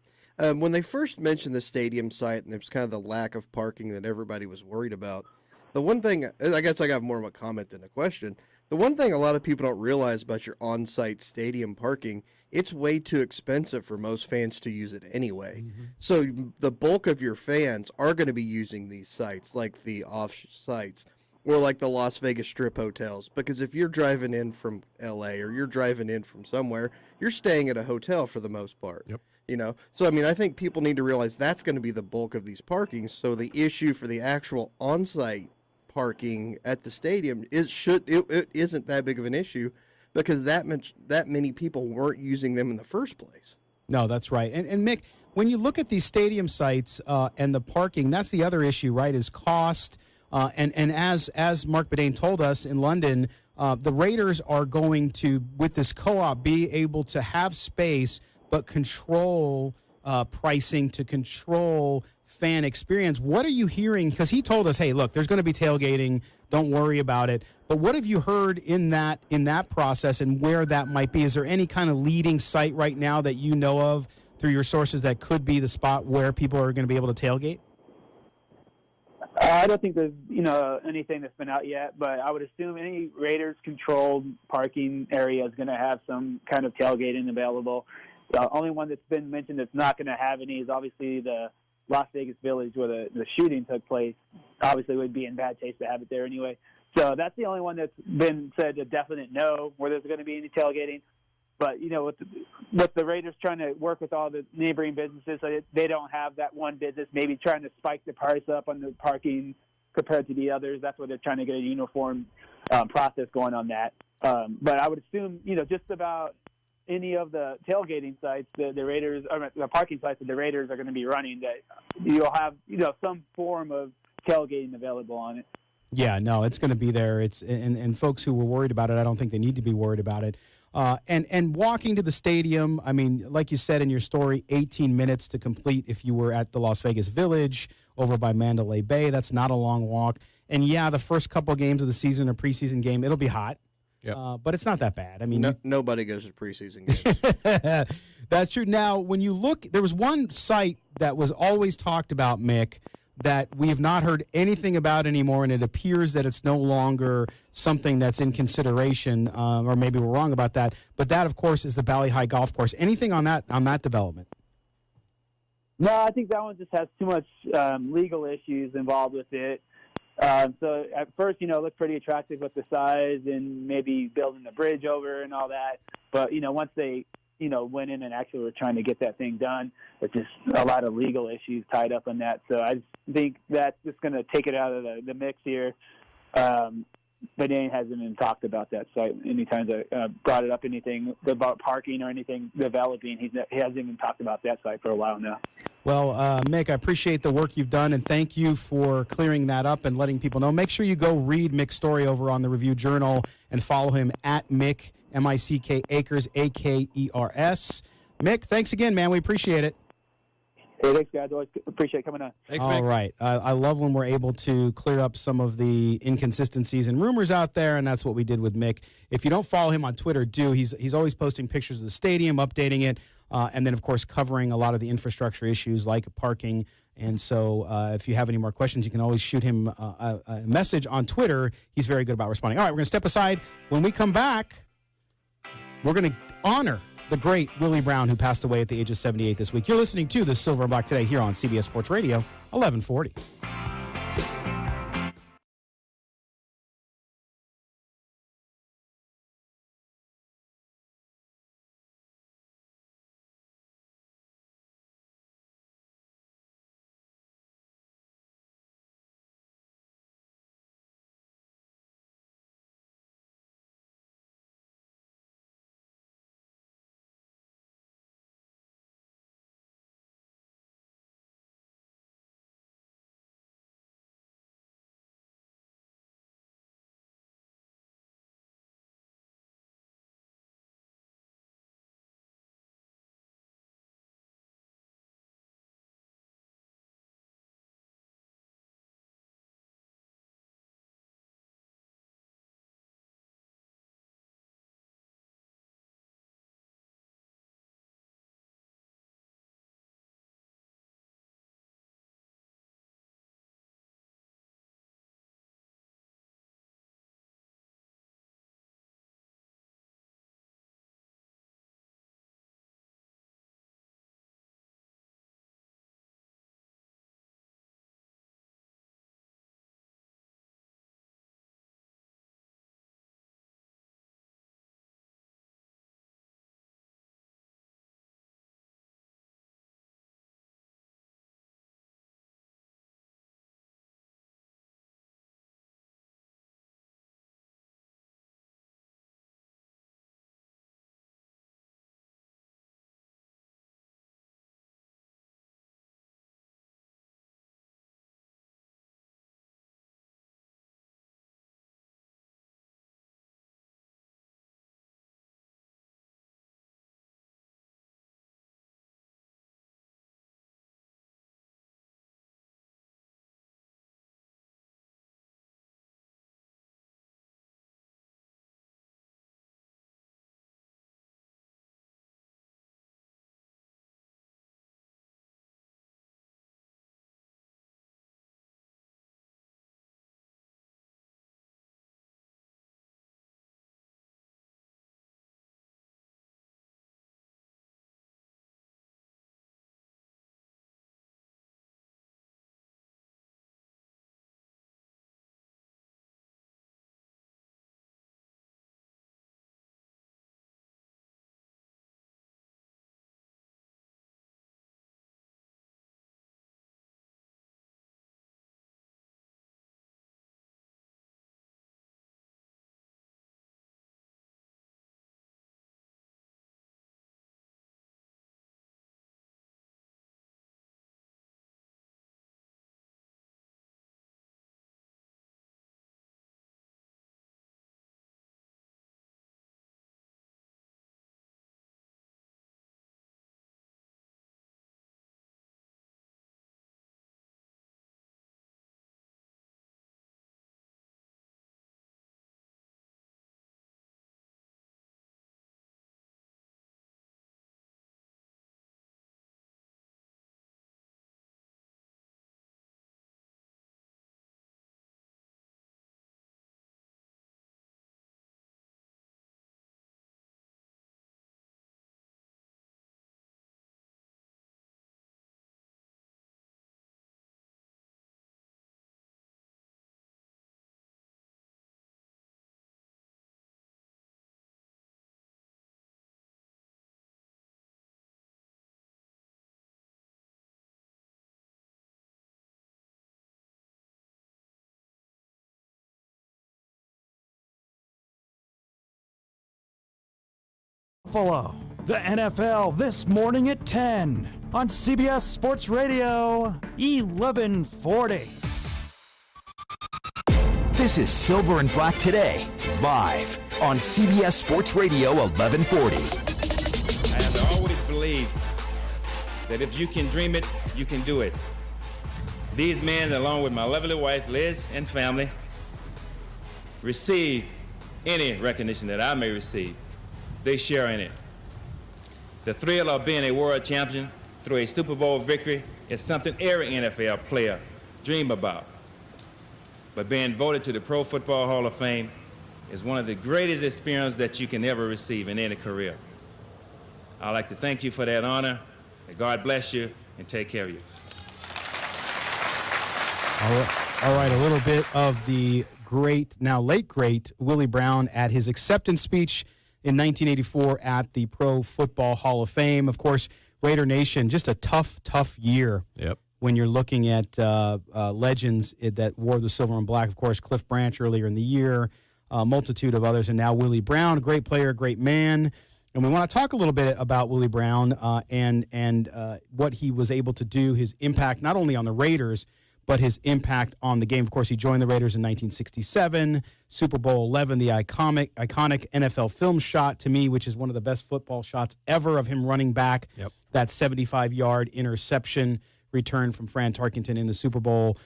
When they first mentioned the stadium site and there's kind of the lack of parking that everybody was worried about, the one thing, I guess I got more of a comment than a question. The one thing a lot of people don't realize about your on-site stadium parking, it's way too expensive for most fans to use it anyway. Mm-hmm. So the bulk of your fans are going to be using these sites, like the off sites, or like the Las Vegas Strip hotels. Because if you're driving in from L.A. or you're driving in from somewhere, you're staying at a hotel for the most part. Yep. So I think people need to realize that's going to be the bulk of these parkings. So the issue for the actual on-site parking at the stadium it isn't that big of an issue because that many people weren't using them in the first place. No, that's right. And Mick, when you look at these stadium sites and the parking, that's the other issue, right? Is cost. And as Mark Bedane told us in London, the Raiders are going to, with this co-op, be able to have space but control pricing to control fan experience. What are you hearing? Because he told us, hey, look, there's going to be tailgating. Don't worry about it. But what have you heard in that process and where that might be? Is there any kind of leading site right now that you know of through your sources that could be the spot where people are going to be able to tailgate? I don't think there's, anything that's been out yet, but I would assume any Raiders-controlled parking area is going to have some kind of tailgating available. The only one that's been mentioned that's not going to have any is obviously the Las Vegas Village where the shooting took place. Obviously, would be in bad taste to have it there anyway. So that's the only one that's been said a definite no, where there's going to be any tailgating. But, with the Raiders trying to work with all the neighboring businesses, so they don't have that one business maybe trying to spike the price up on the parking compared to the others. That's why they're trying to get a uniform process going on that. But I would assume, just about any of the tailgating sites, the Raiders, or the parking sites that the Raiders are going to be running, that you'll have, some form of tailgating available on it. Yeah, no, it's going to be there. It's and folks who were worried about it, I don't think they need to be worried about it. And walking to the stadium, I mean, like you said in your story, 18 minutes to complete if you were at the Las Vegas Village over by Mandalay Bay. That's not a long walk. And, yeah, the first couple of games of the season, a preseason game, it'll be hot. Yep. But it's not that bad. I mean, nobody goes to preseason games. That's true. Now, when you look, there was one site that was always talked about, Mick, that we have not heard anything about anymore, and it appears that it's no longer something that's in consideration, or maybe we're wrong about that. But that, of course, is the Valley High Golf Course. Anything on that development? No, I think that one just has too much legal issues involved with it. So at first, it looked pretty attractive with the size and maybe building the bridge over and all that. But, once they, went in and actually were trying to get that thing done, it's just a lot of legal issues tied up in that. So I just think that's just going to take it out of the mix here. Bedane hasn't even talked about that site anytime I brought it up, anything about parking or anything developing. He hasn't even talked about that site for a while now. Well, Mick, I appreciate the work you've done, and thank you for clearing that up and letting people know. Make sure you go read Mick's story over on the Review-Journal and follow him at Mick, M-I-C-K, Akers, A-K-E-R-S. Mick, thanks again, man. We appreciate it. Hey, thanks, guys. Always appreciate coming on. Thanks, Mick. All right. I love when we're able to clear up some of the inconsistencies and rumors out there, and that's what we did with Mick. If you don't follow him on Twitter, do. He's always posting pictures of the stadium, updating it. and then, of course, covering a lot of the infrastructure issues like parking. And so if you have any more questions, you can always shoot him a message on Twitter. He's very good about responding. All right, we're going to step aside. When we come back, we're going to honor the great Willie Brown, who passed away at the age of 78 this week. You're listening to the Silver and Black Today here on CBS Sports Radio, 1140. Buffalo, the NFL this morning at 10 on CBS Sports Radio 1140. This is Silver and Black Today, live on CBS Sports Radio 1140. I have always believed that if you can dream it, you can do it. These men, along with my lovely wife, Liz, and family, receive any recognition that I may receive. They share in it. The thrill of being a world champion through a Super Bowl victory is something every NFL player dream about. But being voted to the Pro Football Hall of Fame is one of the greatest experiences that you can ever receive in any career. I'd like to thank you for that honor. May God bless you and take care of you. All right, a little bit of the great, now late great, Willie Brown at his acceptance speech in 1984 at the Pro Football Hall of Fame. Of course, Raider Nation, just a tough year. Yep. When you're looking at legends that wore the silver and black. Of course, Cliff Branch earlier in the year, a multitude of others, and now Willie Brown, a great player, great man. And we want to talk a little bit about Willie Brown and what he was able to do, his impact not only on the Raiders, but his impact on the game. Of course, he joined the Raiders in 1967, Super Bowl 11, the iconic NFL film shot to me, which is one of the best football shots ever of him running back. Yep. That 75-yard interception return from Fran Tarkenton in the Super Bowl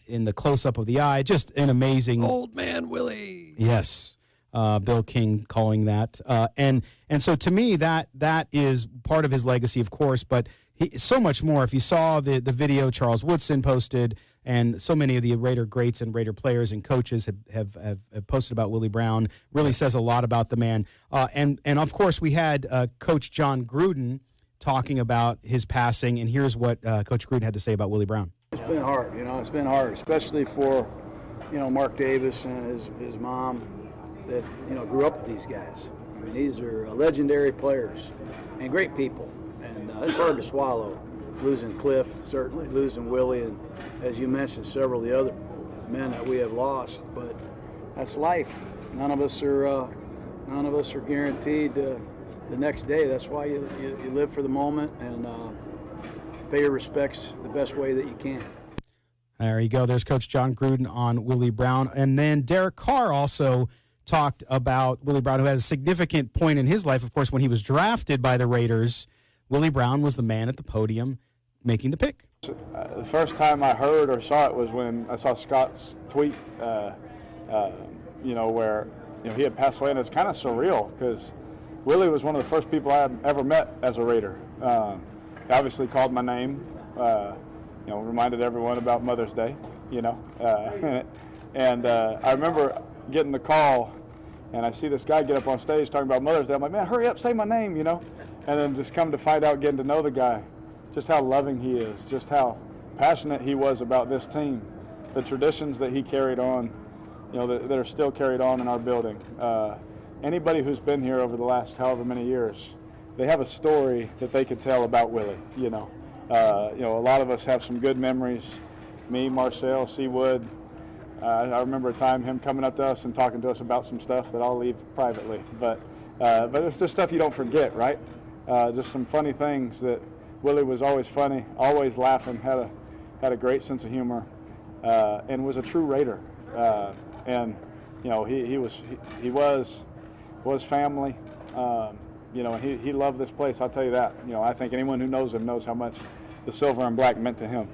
in the close-up of the eye. Just an amazing... Old man Willie. Yes. Bill King calling that. And so to me, that is part of his legacy, of course, but so much more. If you saw the video Charles Woodson posted, and so many of the Raider greats and Raider players and coaches have posted about Willie Brown, really says a lot about the man. And of course, we had Coach John Gruden talking about his passing, and here's what Coach Gruden had to say about Willie Brown. It's been hard, it's been hard, especially for, Mark Davis and his mom that, grew up with these guys. I mean, these are legendary players and great people, and it's hard to swallow, losing Cliff, certainly, losing Willie, and as you mentioned, several of the other men that we have lost, but that's life. None of us are guaranteed the next day. That's why you live for the moment and pay your respects the best way that you can. There you go. There's Coach John Gruden on Willie Brown. And then Derek Carr also talked about Willie Brown, who had a significant point in his life. Of course, when he was drafted by the Raiders, Willie Brown was the man at the podium making the pick. The first time I heard or saw it was when I saw Scott's tweet, where he had passed away, and it's kind of surreal because Willie was one of the first people I had ever met as a Raider. He obviously called my name, reminded everyone about Mother's Day, and I remember getting the call, and I see this guy get up on stage talking about Mother's Day. I'm like, man, hurry up, say my name, and then just come to find out, getting to know the guy, just how loving he is, just how passionate he was about this team, the traditions that he carried on, that are still carried on in our building. Anybody who's been here over the last however many years, they have a story that they could tell about Willie. A lot of us have some good memories. Me, Marcel, Seawood. I remember a time him coming up to us and talking to us about some stuff that I'll leave privately. But it's just stuff you don't forget, right? Just some funny things that Willie was always funny, always laughing, had a great sense of humor, and was a true Raider. He was family. He loved this place, I'll tell you that. I think anyone who knows him knows how much the silver and black meant to him.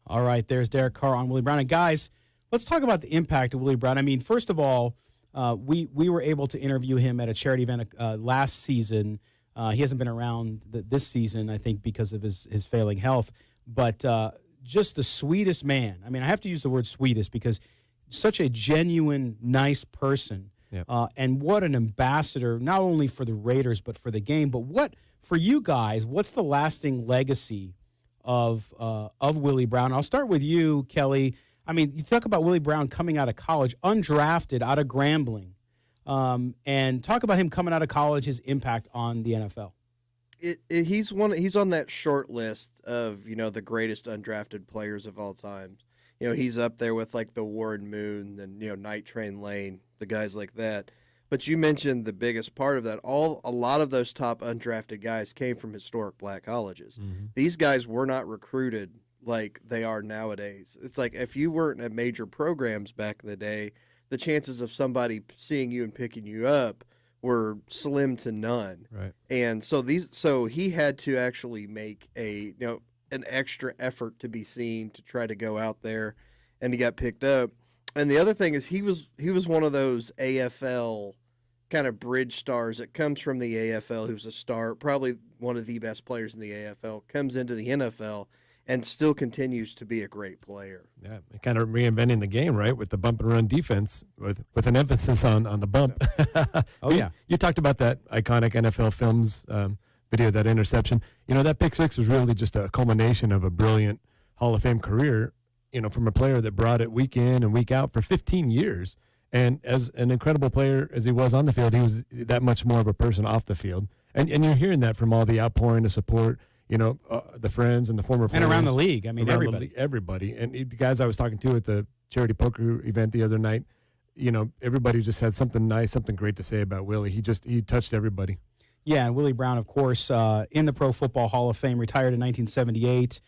All right, there's Derek Carr on Willie Brown. And guys, let's talk about the impact of Willie Brown. I mean, first of all, we were able to interview him at a charity event last season. He hasn't been around this season, I think, because of his failing health. But just the sweetest man. I mean, I have to use the word sweetest because such a genuine, nice person. Yep. And what an ambassador, not only for the Raiders, but for the game. But what, for you guys, what's the lasting legacy of Willie Brown? I'll start with you, Kelly. I mean, you talk about Willie Brown coming out of college, undrafted, out of Grambling, and talk about him coming out of college, his impact on the NFL. He's on that short list of the greatest undrafted players of all time. He's up there with like the Warren Moon and Night Train Lane, the guys like that. But you mentioned the biggest part of that. A lot of those top undrafted guys came from historic black colleges. Mm-hmm. These guys were not recruited like they are nowadays. It's like if you weren't at major programs back in the day, the chances of somebody seeing you and picking you up were slim to none. Right. And so he had to actually make an extra effort to be seen, to try to go out there, and he got picked up. And the other thing is he was one of those AFL, kind of bridge stars that comes from the AFL, who's a star, probably one of the best players in the AFL, comes into the NFL and still continues to be a great player. Yeah, kind of reinventing the game, right, with the bump and run defense, with an emphasis on the bump. Oh, yeah. You talked about that iconic NFL Films video, that interception. That pick six was really just a culmination of a brilliant Hall of Fame career, from a player that brought it week in and week out for 15 years. And as an incredible player as he was on the field, he was that much more of a person off the field. And you're hearing that from all the outpouring of support, the friends and the former players. And around the league. I mean, everybody. Everybody. And the guys I was talking to at the charity poker event the other night, everybody just had something nice, something great to say about Willie. He touched everybody. Yeah, and Willie Brown, of course, in the Pro Football Hall of Fame, retired in 1978,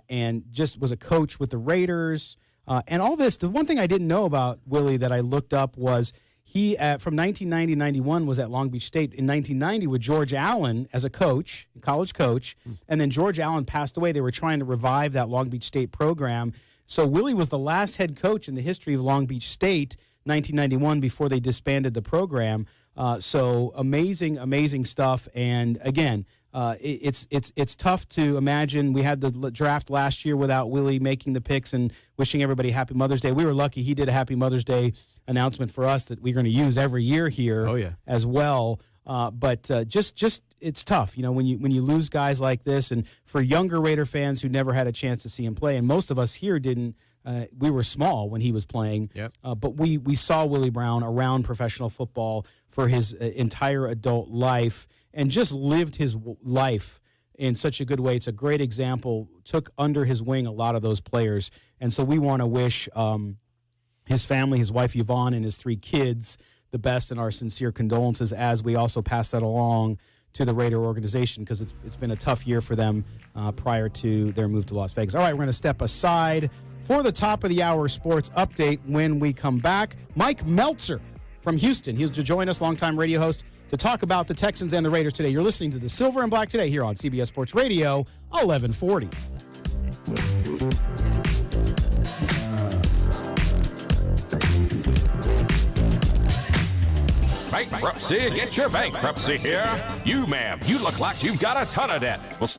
and just was a coach with the Raiders. And all this, the one thing I didn't know about Willie that I looked up was he, from 1990 to 91, was at Long Beach State. In 1990 with George Allen as a coach, college coach, and then George Allen passed away. They were trying to revive that Long Beach State program. So Willie was the last head coach in the history of Long Beach State, 1991, before they disbanded the program. So amazing stuff. And again, it's tough to imagine. We had the draft last year without Willie making the picks and wishing everybody Happy Mother's Day. We were lucky he did a Happy Mother's Day announcement for us that we're going to use every year here as well. But just it's tough, when you lose guys like this, and for younger Raider fans who never had a chance to see him play, and most of us here didn't. We were small when he was playing, but we saw Willie Brown around professional football for his entire adult life and just lived his life in such a good way. It's a great example, took under his wing a lot of those players. And so we want to wish his family, his wife Yvonne, and his 3 kids the best, and our sincere condolences as we also pass that along to the Raider organization, because it's been a tough year for them prior to their move to Las Vegas. All right, we're going to step aside for the top of the hour sports update. When we come back, Mike Meltser from Houston. He'll join us, longtime radio host, to talk about the Texans and the Raiders today. You're listening to the Silver and Black Today here on CBS Sports Radio, 1140. Bankruptcy, get your bankruptcy here. You, ma'am, you look like you've got a ton of debt. Well,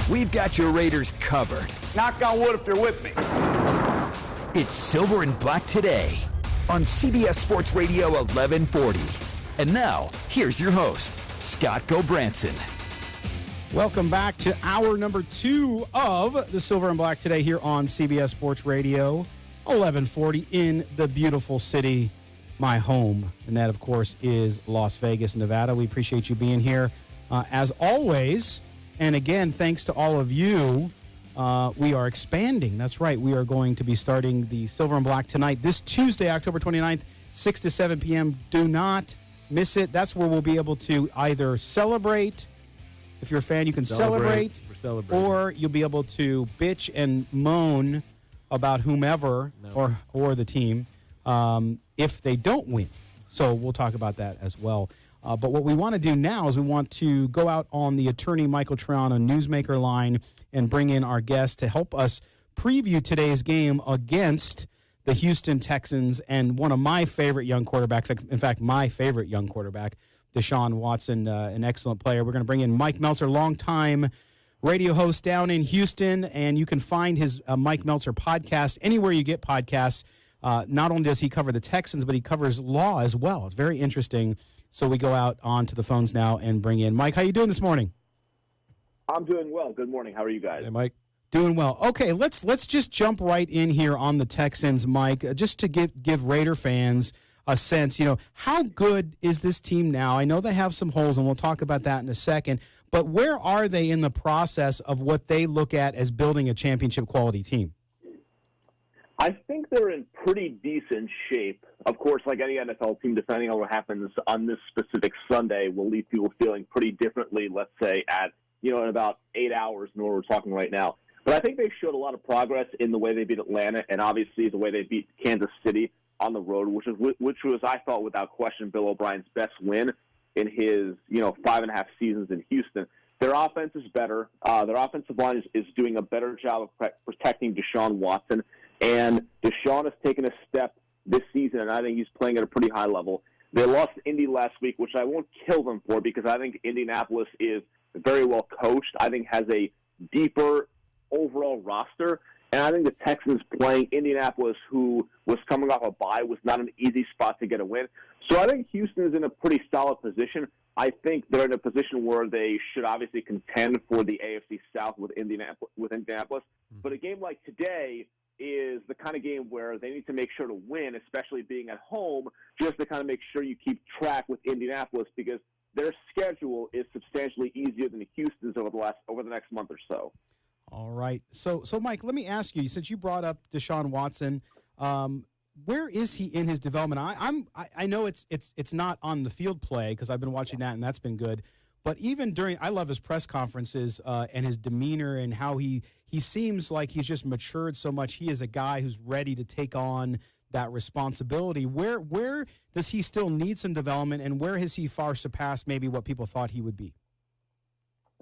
we've got your Raiders covered. Knock on wood if you're with me. It's Silver and Black Today on CBS Sports Radio 1140. And now, here's your host, Scott Gobranson. Welcome back to hour number 2 of the Silver and Black Today here on CBS Sports Radio 1140 in the beautiful city, my home. And that, of course, is Las Vegas, Nevada. We appreciate you being here as always. And again, thanks to all of you, we are expanding. That's right. We are going to be starting the Silver and Black tonight, this Tuesday, October 29th, 6 to 7 p.m. Do not miss it. That's where we'll be able to either celebrate. If you're a fan, you can celebrate, or you'll be able to bitch and moan about whomever or the team if they don't win. So we'll talk about that as well. But what we want to do now is we want to go out on the attorney Michael Triano newsmaker line and bring in our guest to help us preview today's game against the Houston Texans and one of my favorite young quarterbacks, in fact, my favorite young quarterback, Deshaun Watson, an excellent player. We're going to bring in Mike Meltser, longtime radio host down in Houston, and you can find his Mike Meltser podcast anywhere you get podcasts. Not only does he cover the Texans, but he covers law as well. It's very interesting. So we go out onto the phones now and bring in Mike. How you doing this morning? I'm doing well. Good morning. How are you guys? Hey, Mike. Doing well. Okay, let's just jump right in here on the Texans, Mike, just to give Raider fans a sense, how good is this team now? I know they have some holes, and we'll talk about that in a second, but where are they in the process of what they look at as building a championship quality team? I think they're in pretty decent shape. Of course, like any NFL team, depending on what happens on this specific Sunday, will leave people feeling pretty differently, let's say, in about 8 hours than what we're talking right now. But I think they showed a lot of progress in the way they beat Atlanta and obviously the way they beat Kansas City on the road, which was, I thought, without question, Bill O'Brien's best win in his, 5.5 seasons in Houston. Their offense is better. Their offensive line is doing a better job of protecting Deshaun Watson. And Deshaun has taken a step this season, and I think he's playing at a pretty high level. They lost to Indy last week, which I won't kill them for because I think Indianapolis is very well coached. I think has a deeper overall roster. And I think the Texans playing Indianapolis, who was coming off a bye, was not an easy spot to get a win. So I think Houston is in a pretty solid position. I think they're in a position where they should obviously contend for the AFC South with Indianapolis. But a game like today is the kind of game where they need to make sure to win, especially being at home, just to kind of make sure you keep track with Indianapolis because their schedule is substantially easier than Houston's over the next month or so. All right. So Mike, let me ask you, since you brought up Deshaun Watson, where is he in his development? I know it's not on the field play because I've been watching that and that's been good. But even I love his press conferences and his demeanor and how he seems like he's just matured so much. He is a guy who's ready to take on that responsibility. Where does he still need some development, and where has he far surpassed maybe what people thought he would be?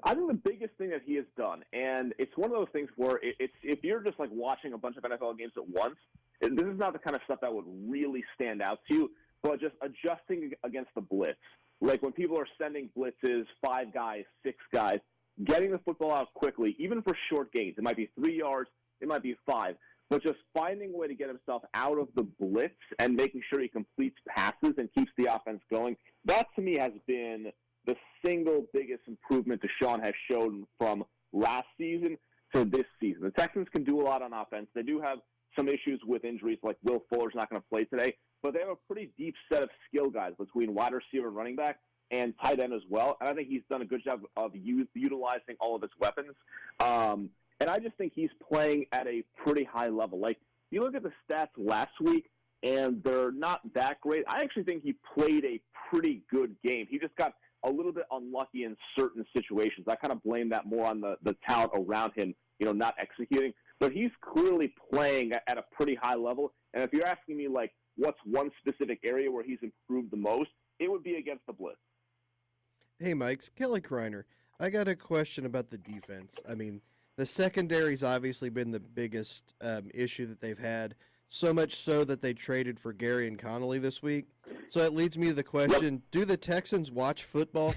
I think the biggest thing that he has done, and it's one of those things where it's if you're just like watching a bunch of NFL games at once, this is not the kind of stuff that would really stand out to you, but just adjusting against the blitz. Like when people are sending blitzes, 5 guys, 6 guys, getting the football out quickly, even for short gains. It might be 3 yards, it might be 5, but just finding a way to get himself out of the blitz and making sure he completes passes and keeps the offense going. That to me has been the single biggest improvement Deshaun has shown from last season to this season. The Texans can do a lot on offense. They do have some issues with injuries, like Will Fuller's not going to play today, but they have a pretty deep set of skill guys between wide receiver and running back and tight end as well. And I think he's done a good job of utilizing all of his weapons. And I just think he's playing at a pretty high level. Like, you look at the stats last week, and they're not that great. I actually think he played a pretty good game. He just got a little bit unlucky in certain situations. I kind of blame that more on the talent around him, not executing. But he's clearly playing at a pretty high level. And if you're asking me, like, what's one specific area where he's improved the most, it would be against the blitz. Hey, Mike, Kelly Kreiner. I got a question about the defense. I mean, the secondary's obviously been the biggest issue that they've had, so much so that they traded for Gary and Connolly this week. So it leads me to the question, do the Texans watch football?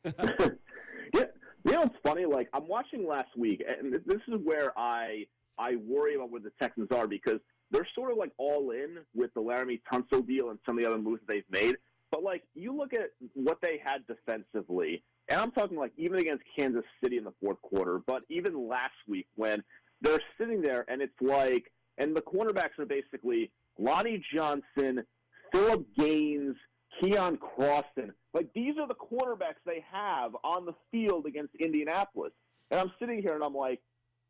Yeah, You know, it's funny. Like, I'm watching last week, and this is where I worry about where the Texans are, because they're sort of like all in with the Laramie Tunsil deal and some of the other moves they've made. But like, you look at what they had defensively, and I'm talking like even against Kansas City in the fourth quarter, but even last week when they're sitting there and it's like, and the cornerbacks are basically Lonnie Johnson, Phillip Gaines, Keon Croston. Like, these are the cornerbacks they have on the field against Indianapolis. And I'm sitting here and I'm like,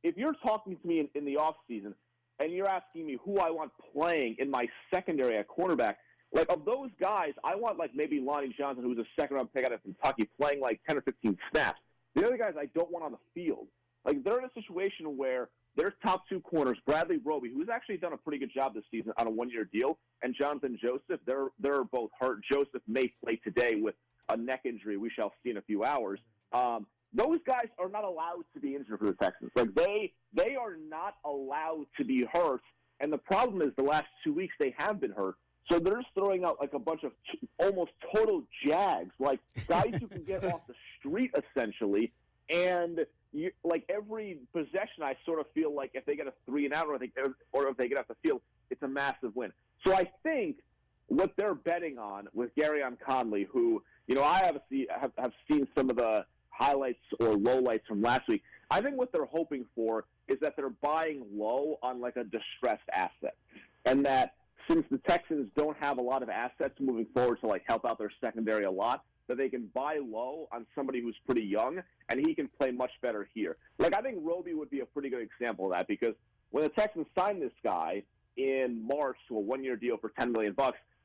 if you're talking to me in the offseason and you're asking me who I want playing in my secondary at cornerback, like, of those guys, I want, like, maybe Lonnie Johnson, who was a second-round pick out of Kentucky, playing, like, 10 or 15 snaps. The other guys I don't want on the field. Like, they're in a situation where their top two corners, Bradley Roby, who's actually done a pretty good job this season on a one-year deal, and Jonathan Joseph, they're both hurt. Joseph may play today with a neck injury we shall see in a few hours. Those guys are not allowed to be injured for the Texans. Like, they are not allowed to be hurt, and the problem is the last 2 weeks they have been hurt. So they're just throwing out like a bunch of almost total jags, like guys who can get off the street essentially. And like every possession, I sort of feel like if they get a 3-and-out or if they get off the field, it's a massive win. So I think what they're betting on with Garyon Conley, who, you know, I obviously have seen some of the highlights or lowlights from last week. I think what they're hoping for is that they're buying low on like a distressed asset, and that since the Texans don't have a lot of assets moving forward to like help out their secondary a lot, that they can buy low on somebody who's pretty young, and he can play much better here. Like, I think Roby would be a pretty good example of that, because when the Texans signed this guy in March to a one-year deal for $10 million,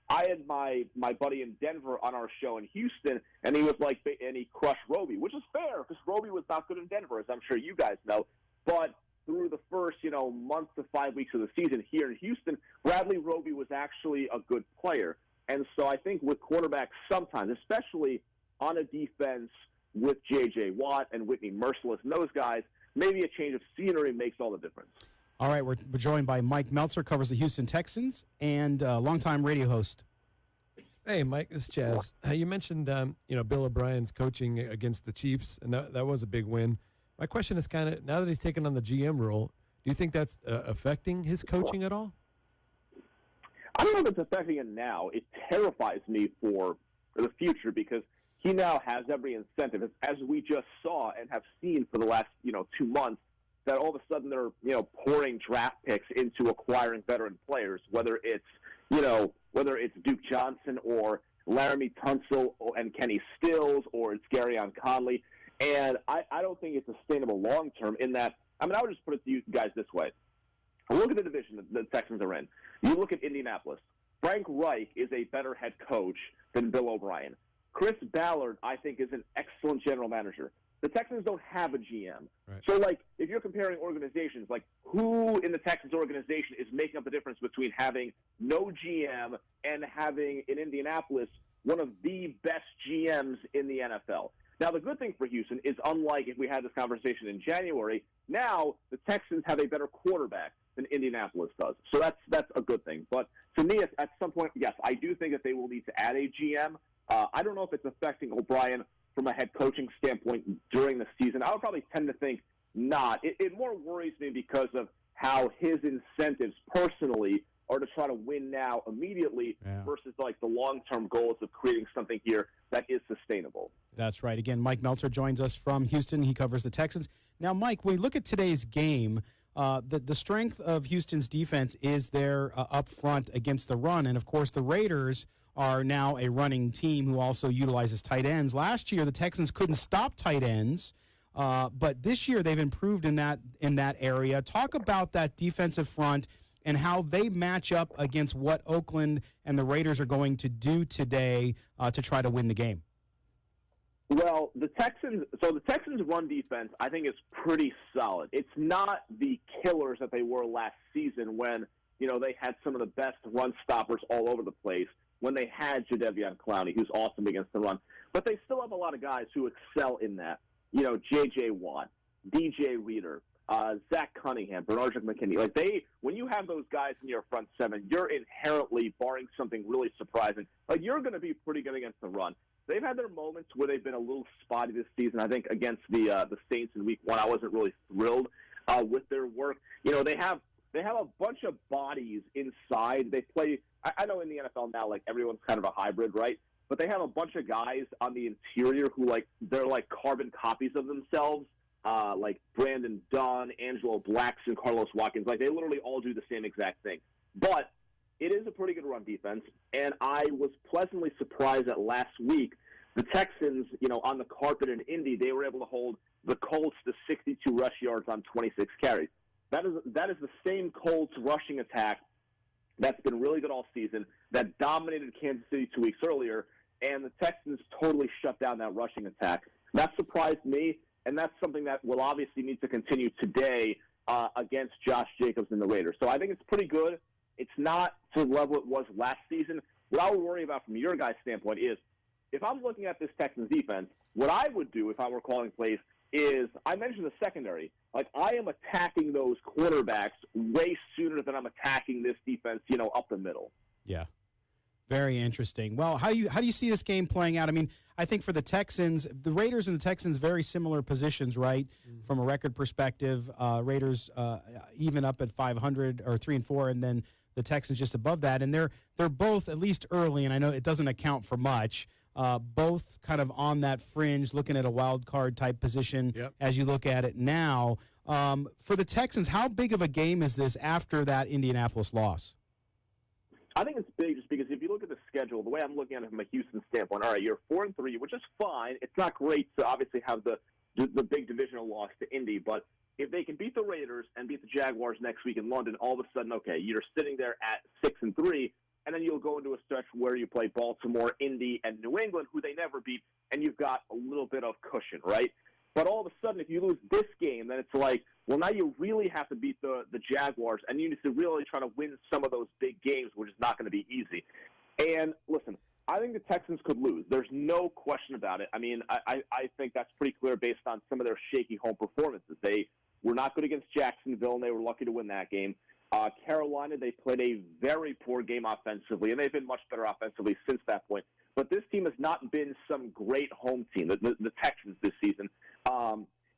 I had my buddy in Denver on our show in Houston, and he was like, and he crushed Roby, which is fair because Roby was not good in Denver, as I'm sure you guys know. But through the first, month to 5 weeks of the season here in Houston, Bradley Roby was actually a good player. And so I think with quarterbacks sometimes, especially on a defense with J.J. Watt and Whitney Merciless and those guys, maybe a change of scenery makes all the difference. All right, we're joined by Mike Meltser, covers the Houston Texans, and longtime radio host. Hey, Mike, this is Chaz. You mentioned, Bill O'Brien's coaching against the Chiefs, and that was a big win. My question is kind of, now that he's taken on the GM role, do you think that's affecting his coaching at all? I don't know if it's affecting it now. It terrifies me for the future because he now has every incentive, as we just saw and have seen for the last 2 months, that all of a sudden they're pouring draft picks into acquiring veteran players, whether it's Duke Johnson or Laramie Tunsil and Kenny Stills or it's Garyon Conley. And I don't think it's sustainable long term in that, I would just put it to you guys this way. Look at the division that the Texans are in. You look at Indianapolis. Frank Reich is a better head coach than Bill O'Brien. Chris Ballard, I think, is an excellent general manager. The Texans don't have a GM. Right. So, if you're comparing organizations, who in the Texans organization is making up the difference between having no GM and having, in Indianapolis, one of the best GMs in the NFL? Now, the good thing for Houston is, unlike if we had this conversation in January, now the Texans have a better quarterback than Indianapolis does. So that's a good thing. But to me, at some point, yes, I do think that they will need to add a GM. I don't know if it's affecting O'Brien from a head coaching standpoint during the season. I would probably tend to think not. It more worries me because of how his incentives personally are to try to win now immediately versus the long-term goals of creating something here that is sustainable. That's right. Again, Mike Meltser joins us from Houston. He covers the Texans. Now, Mike, when we look at today's game, the strength of Houston's defense is their up front against the run. And, of course, the Raiders are now a running team who also utilizes tight ends. Last year, the Texans couldn't stop tight ends, but this year they've improved in that area. Talk about that defensive front and how they match up against what Oakland and the Raiders are going to do today to try to win the game. Well, the Texans' run defense, I think, is pretty solid. It's not the killers that they were last season when, they had some of the best run stoppers all over the place, when they had Jadeveon Clowney, who's awesome against the run. But they still have a lot of guys who excel in that. J.J. Watt, DJ Reader, Zach Cunningham, Bernard McKinney. When you have those guys in your front seven, you're inherently, barring something really surprising, you're going to be pretty good against the run. they've had their moments where they've been a little spotty this season. I think against the Saints in Week 1, I wasn't really thrilled with their work. You know, they have a bunch of bodies inside. They play. I know in the NFL now, like everyone's kind of a hybrid, right? But they have a bunch of guys on the interior who they're like carbon copies of themselves. Like Brandon Dunn, Angelo Blackson, Carlos Watkins. Like they literally all do the same exact thing. But it is a pretty good run defense, and I was pleasantly surprised that last week the Texans, you know, on the carpet in Indy, they were able to hold the Colts to 62 rush yards on 26 carries. That is the same Colts rushing attack that's been really good all season, that dominated Kansas City 2 weeks earlier, and the Texans totally shut down that rushing attack. That surprised me, and that's something that will obviously need to continue today against Josh Jacobs and the Raiders. So I think it's pretty good. It's not to the level it was last season. What I would worry about from your guys' standpoint is if I'm looking at this Texans defense, what I would do if I were calling plays is I mentioned the secondary. Like, I am attacking those cornerbacks way sooner than I'm attacking this defense, you know, up the middle. Yeah. Very interesting. Well, how do you see this game playing out? I mean, I think for the Texans, the Raiders and the Texans, very similar positions, right? From a record perspective, Raiders even up at 500 or 3-4, and then the Texans just above that. And they're both, at least early, and I know it doesn't account for much, both kind of on that fringe, looking at a wild card type position as you look at it now. For the Texans, how big of a game is this after that Indianapolis loss? I think it's big just because if you look at the schedule, the way I'm looking at it from a Houston standpoint, all right, you're 4-3, which is fine. It's not great to obviously have the big divisional loss to Indy, but if they can beat the Raiders and beat the Jaguars next week in London, all of a sudden, okay, you're sitting there at 6-3, and then you'll go into a stretch where you play Baltimore, Indy, and New England, who they never beat, and you've got a little bit of cushion, right? But all of a sudden, if you lose this game, then it's like, well, now you really have to beat the Jaguars, and you need to really try to win some of those big games, which is not going to be easy. And listen, I think the Texans could lose. There's no question about it. I mean, I think that's pretty clear based on some of their shaky home performances. They were not good against Jacksonville, and they were lucky to win that game. Carolina, they played a very poor game offensively, and they've been much better offensively since that point. But this team has not been some great home team, the Texans this season.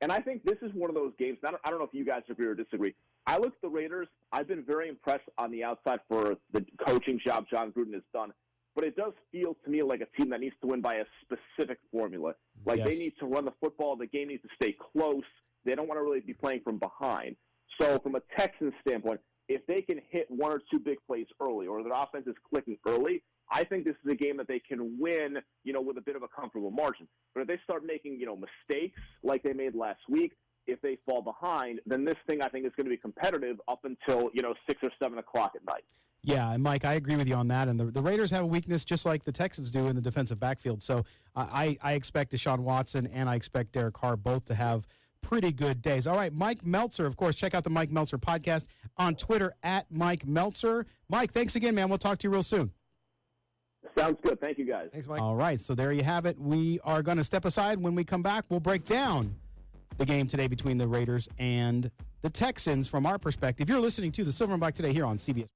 And I think this is one of those games. I don't know if you guys agree or disagree. I look at the Raiders. I've been very impressed on the outside for the coaching job John Gruden has done. But it does feel to me like a team that needs to win by a specific formula. Like they need to run the football. The game needs to stay close. They don't want to really be playing from behind. So from a Texans standpoint, if they can hit one or two big plays early or their offense is clicking early, I think this is a game that they can win, you know, with a bit of a comfortable margin. But if they start making, you know, mistakes like they made last week, if they fall behind, then this thing I think is going to be competitive up until, you know, 6 or 7 o'clock at night. Yeah, and Mike, I agree with you on that. And the Raiders have a weakness just like the Texans do in the defensive backfield. So I expect Deshaun Watson and I expect Derek Carr both to have pretty good days. All right, Mike Meltser, of course, check out the Mike Meltser podcast on Twitter at Mike Meltser. Mike, thanks again, man. We'll talk to you real soon. Sounds good. Thank you, guys. Thanks, Mike. All right, so there you have it. We are going to step aside. When we come back, we'll break down the game today between the Raiders and the Texans from our perspective. You're listening to the Silver and Black today here on CBS.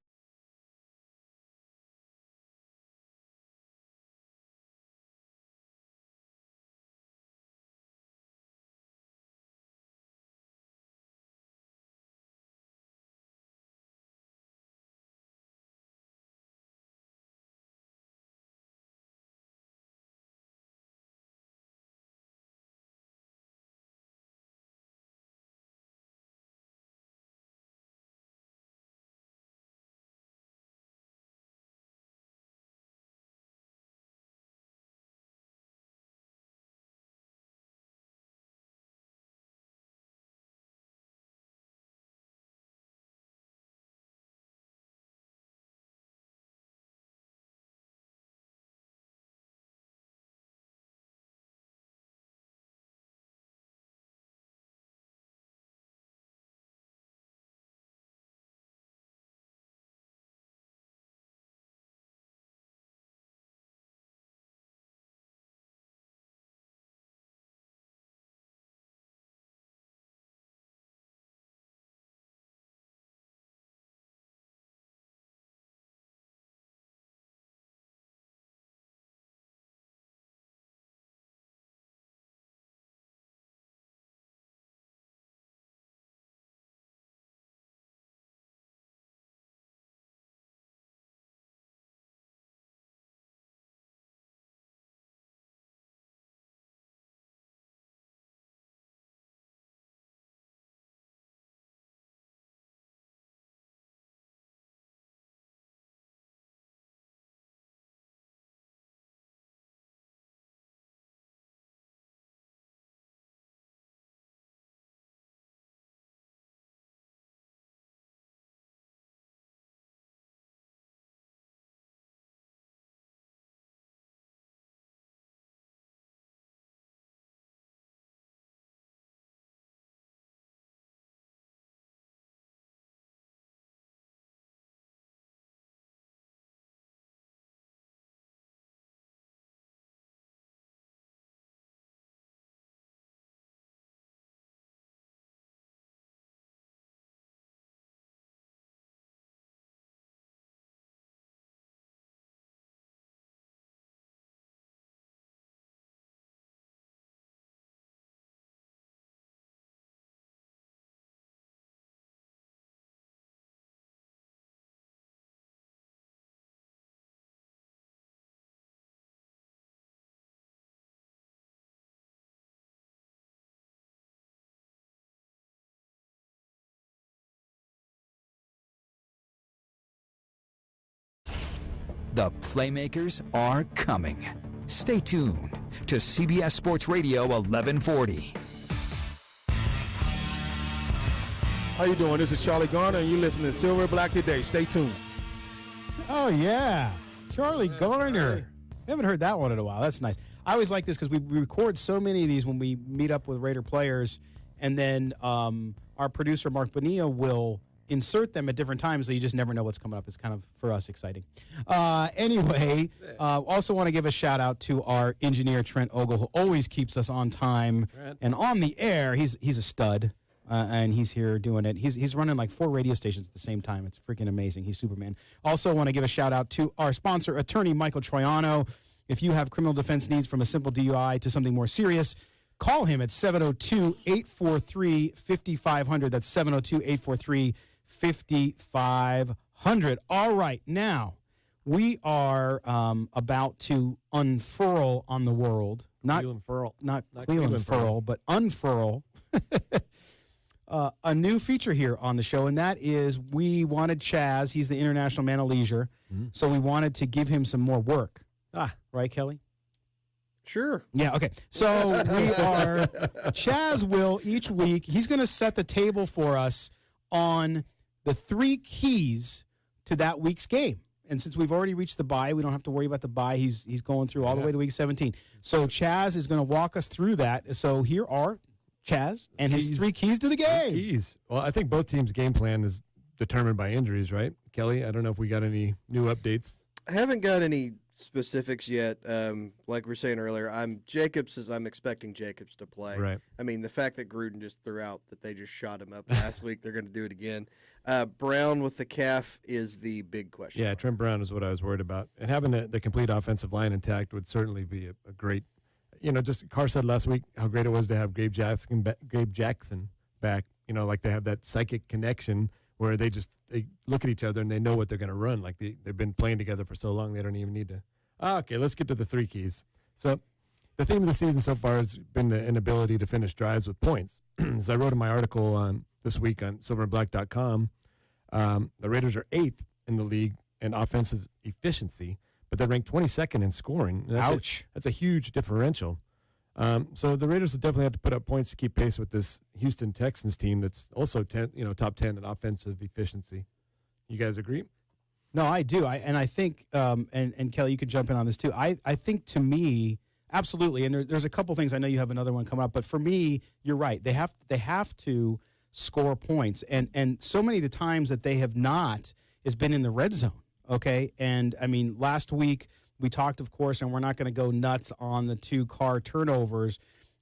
The playmakers are coming. Stay tuned to CBS Sports Radio 1140. How you doing? This is Charlie Garner, and you're listening to Silver and Black Today. Stay tuned. Oh, yeah. Charlie Garner. We haven't heard that one in a while. That's nice. I always like this because we record so many of these when we meet up with Raider players, and then our producer, Mark Bonilla, will insert them at different times, so you just never know what's coming up. It's kind of, for us, exciting. Anyway, also want to give a shout-out to our engineer, Trent Ogle, who always keeps us on time and on the air. He's a stud, and he's here doing it. He's running like 4 radio stations at the same time. It's freaking amazing. He's Superman. Also want to give a shout-out to our sponsor, attorney Michael Troiano. If you have criminal defense needs from a simple DUI to something more serious, call him at 702-843-5500. That's 702-843-5500. All right, now we are about to unfurl on the world. Not Cleveland furl, but unfurl. A new feature here on the show, and that is we wanted Chaz. He's the International Man of Leisure, so we wanted to give him some more work. Right, Kelly? Sure. Yeah, okay. So we are, Chaz will each week, he's going to set the table for us on the 3 keys to that week's game. And since we've already reached the bye, we don't have to worry about the bye. He's going through all the way to week 17. So Chaz is going to walk us through that. So here are Chaz and his 3 keys to the game. Keys. Well, I think both teams' game plan is determined by injuries, right? Kelly, I don't know if we got any new updates. I haven't got any specifics yet. Like we were saying earlier, I'm expecting Jacobs to play. Right. I mean, the fact that Gruden just threw out that they just shot him up last week, they're going to do it again. Brown with the calf is the big question. Yeah, Trent Brown is what I was worried about. And having the complete offensive line intact would certainly be a great, just Carr said last week how great it was to have Gabe Jackson back, like they have that psychic connection where they look at each other and they know what they're going to run. Like they've been playing together for so long, they don't even need to. Okay, let's get to the 3 keys. So the theme of the season so far has been the inability to finish drives with points. As I wrote in my article this week on silverandblack.com, the Raiders are 8th in the league in offensive efficiency, but they're ranked 22nd in scoring. Ouch. That's a huge differential. So the Raiders will definitely have to put up points to keep pace with this Houston Texans team that's also top 10 in offensive efficiency. You guys agree? No, I do. I think, and Kelly, you could jump in on this too. I think to me, absolutely, and there's a couple things. I know you have another one coming up, but for me, you're right. They have to score points, and so many of the times that they have not has been in the red zone. Okay, and I mean, last week we talked, of course, and we're not going to go nuts on the 2 Carr turnovers,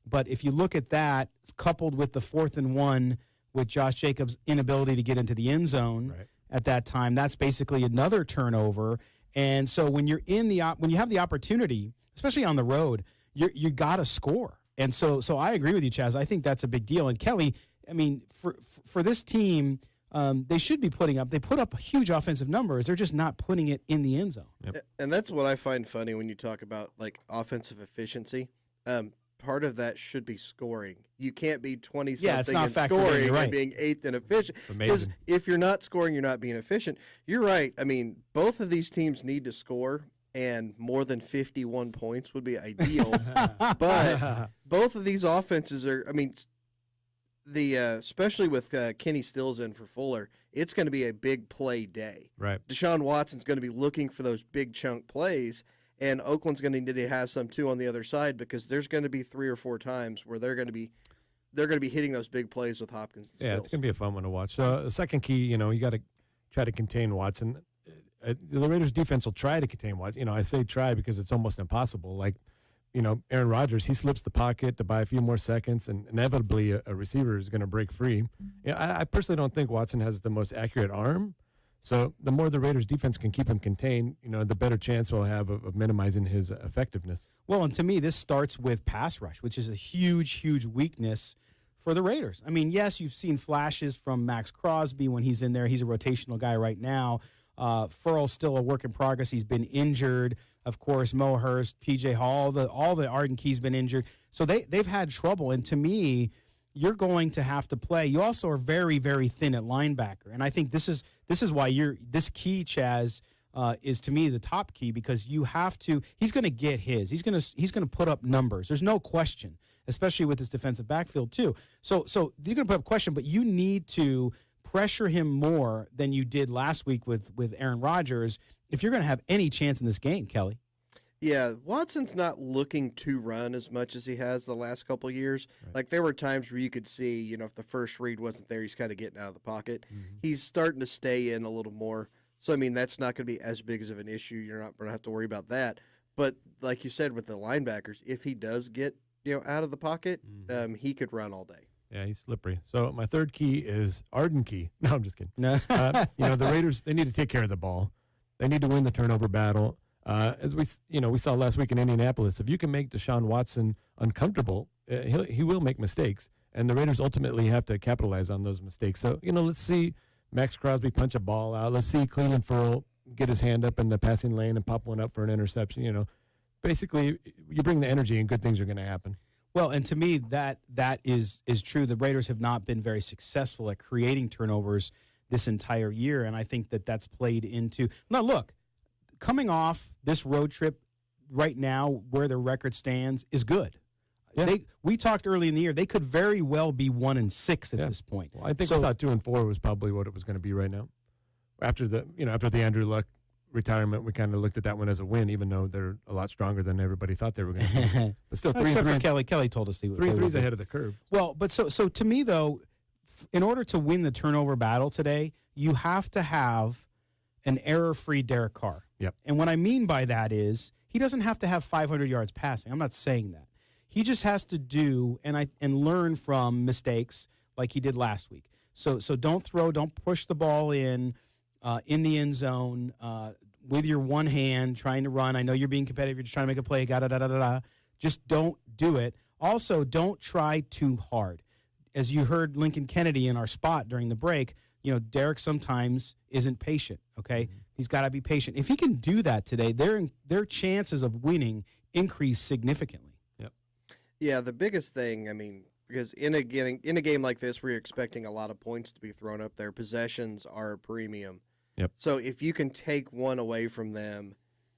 but if you look at that, coupled with the 4th and 1 with Josh Jacobs' inability to get into the end zone at that time, that's basically another turnover. And so when you're when you have the opportunity, especially on the road, you got to score. And so I agree with you, Chaz. I think that's a big deal. And Kelly, I mean, for this team, they should be they put up huge offensive numbers. They're just not putting it in the end zone. Yep. And that's what I find funny when you talk about like offensive efficiency. Part of that should be scoring. You can't be 20-something in scoring and being 8th in efficient. Because if you're not scoring, you're not being efficient. You're right. I mean, both of these teams need to score, and more than 51 points would be ideal. But both of these offenses are, I mean, especially with Kenny Stills in for Fuller, it's going to be a big play day. Right. Deshaun Watson's going to be looking for those big chunk plays, and Oakland's going to need to have some too on the other side, because there's going to be 3 or 4 times where they're going to be hitting those big plays with Hopkins and Stills. Yeah, it's going to be a fun one to watch. So the second key, you got to try to contain Watson. The Raiders defense will try to contain Watson. I say try because it's almost impossible. Like, Aaron Rodgers, he slips the pocket to buy a few more seconds, and inevitably a receiver is going to break free. I personally don't think Watson has the most accurate arm. So the more the Raiders defense can keep him contained, the better chance we'll have of minimizing his effectiveness. Well, and to me, this starts with pass rush, which is a huge, huge weakness for the Raiders. I mean, yes, you've seen flashes from Max Crosby when he's in there. He's a rotational guy right now. Furl's still a work in progress. He's been injured. Of course, Mo Hurst, P.J. Hall, all the Arden Key's been injured. So they've had trouble. And to me, you're going to have to play. You also are very, very thin at linebacker. And I think this is why this key, Chaz, is to me the top key, because you have to. He's going to get his. He's going to put up numbers. There's no question, especially with his defensive backfield too. So you're going to put up question, but you need to pressure him more than you did last week with Aaron Rodgers if you're going to have any chance in this game, Kelly. Yeah, Watson's not looking to run as much as he has the last couple of years. Right. Like, there were times where you could see, if the first read wasn't there, he's kind of getting out of the pocket. Mm-hmm. He's starting to stay in a little more. So, that's not going to be as big of an issue. You're not going to have to worry about that. But like you said with the linebackers, if he does get, out of the pocket, he could run all day. Yeah, he's slippery. So my third key is Arden key. No, I'm just kidding. The Raiders, they need to take care of the ball. They need to win the turnover battle. As we saw last week in Indianapolis, if you can make Deshaun Watson uncomfortable, he will make mistakes, and the Raiders ultimately have to capitalize on those mistakes. So, let's see Max Crosby punch a ball out. Let's see Cleveland Ferrell get his hand up in the passing lane and pop one up for an interception. Basically, you bring the energy and good things are going to happen. Well, and to me, that is true. The Raiders have not been very successful at creating turnovers this entire year, and I think that's played into. Now, look. Coming off this road trip right now, where the record stands, is good. Yeah. We talked early in the year; they could very well be 1-6 at this point. Well, I think we thought 2-4 was probably what it was going to be right now. After the Andrew Luck retirement, we kind of looked at that one as a win, even though they're a lot stronger than everybody thought they were going to be. But still, 3-3. Kelly told us 3-3 ahead of the curve. Well, but so to me though, in order to win the turnover battle today, you have to have an error-free Derek Carr. Yep. And what I mean by that is he doesn't have to have 500 yards passing. I'm not saying that. He just has to do and learn from mistakes like he did last week. So don't push the ball in the end zone with your one hand trying to run. I know you're being competitive. You're just trying to make a play. Just don't do it. Also, don't try too hard. As you heard Lincoln Kennedy in our spot during the break, Derek sometimes isn't patient, okay? Mm-hmm. He's got to be patient. If he can do that today, their chances of winning increase significantly. Yep. Yeah, the biggest thing, because in a game like this where you're expecting a lot of points to be thrown up there, possessions are a premium. Yep. So if you can take one away from them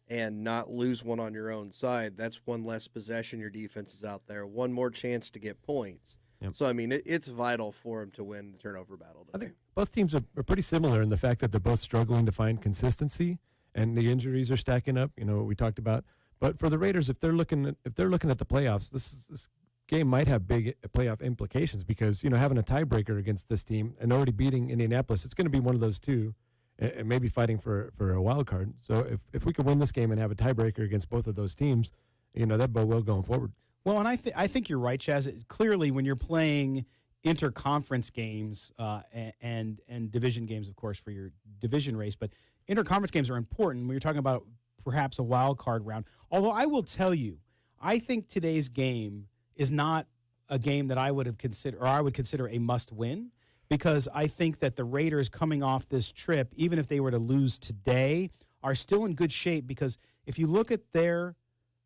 and not lose one on your own side, that's one less possession your defense is out there, one more chance to get points. Yep. So, it's vital for him to win the turnover battle today. I think both teams are pretty similar in the fact that they're both struggling to find consistency, and the injuries are stacking up, what we talked about. But for the Raiders, if they're looking at the playoffs, this game might have big playoff implications because, having a tiebreaker against this team and already beating Indianapolis, it's going to be one of those two, and maybe fighting for a wild card. So if we could win this game and have a tiebreaker against both of those teams, that bode well going forward. Well, and I think you're right, Chaz. Clearly, when you're playing interconference games and division games, of course, for your division race, but interconference games are important when you're talking about perhaps a wild card round. Although I will tell you, I think today's game is not a game that I would consider a must-win, because I think that the Raiders coming off this trip, even if they were to lose today, are still in good shape, because if you look at their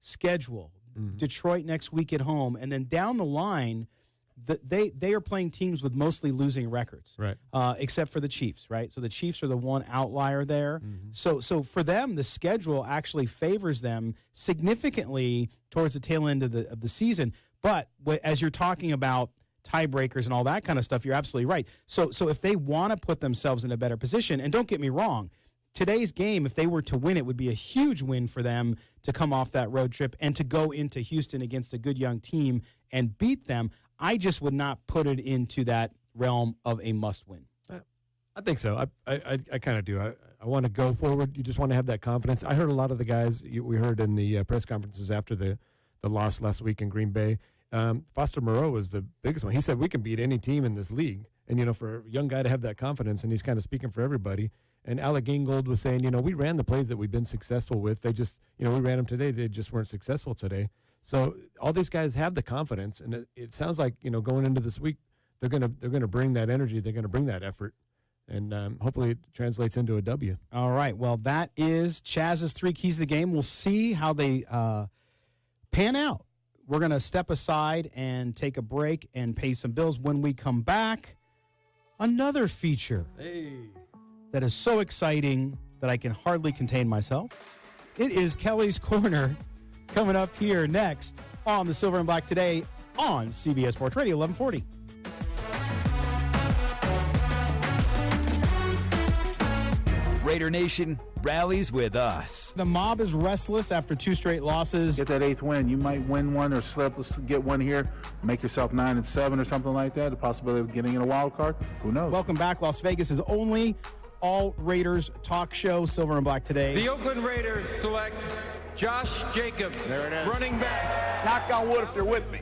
schedule, Detroit next week at home, and then down the line, they are playing teams with mostly losing records, right? Except for the Chiefs, right? So the Chiefs are the one outlier there. Mm-hmm. So for them, the schedule actually favors them significantly towards the tail end of the season. But as you're talking about tiebreakers and all that kind of stuff, you're absolutely right. So if they want to put themselves in a better position, and don't get me wrong, today's game, if they were to win, it would be a huge win for them to come off that road trip and to go into Houston against a good young team and beat them. I just would not put it into that realm of a must-win. I think so. I kind of do. I want to go forward. You just want to have that confidence. I heard a lot of the guys we heard in the press conferences after the loss last week in Green Bay. Foster Moreau was the biggest one. He said, we can beat any team in this league. And, for a young guy to have that confidence, and he's kind of speaking for everybody. And Alec Gingold was saying, we ran the plays that we've been successful with. They just, we ran them today. They just weren't successful today. So all these guys have the confidence, and it sounds like, going into this week, they're gonna bring that energy. They're gonna bring that effort, and hopefully it translates into a W. All right. Well, that is Chaz's 3 keys to the game. We'll see how they pan out. We're gonna step aside and take a break and pay some bills. When we come back, another feature that is so exciting that I can hardly contain myself. It is Kelly's Corner coming up here next on the Silver and Black Today on CBS Sports Radio 1140. Raider Nation rallies with us. The mob is restless after 2 straight losses. Get that 8th win. You might win one or slip. Let's get one here. Make yourself 9-7 or something like that. The possibility of getting in a wild card. Who knows? Welcome back. Las Vegas' only all Raiders talk show, Silver and Black Today. The Oakland Raiders select Josh Jacobs, running back. Knock on wood if you're with me.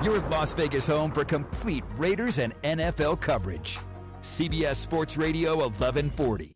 Your Las Vegas home for complete Raiders and NFL coverage. CBS Sports Radio 1140.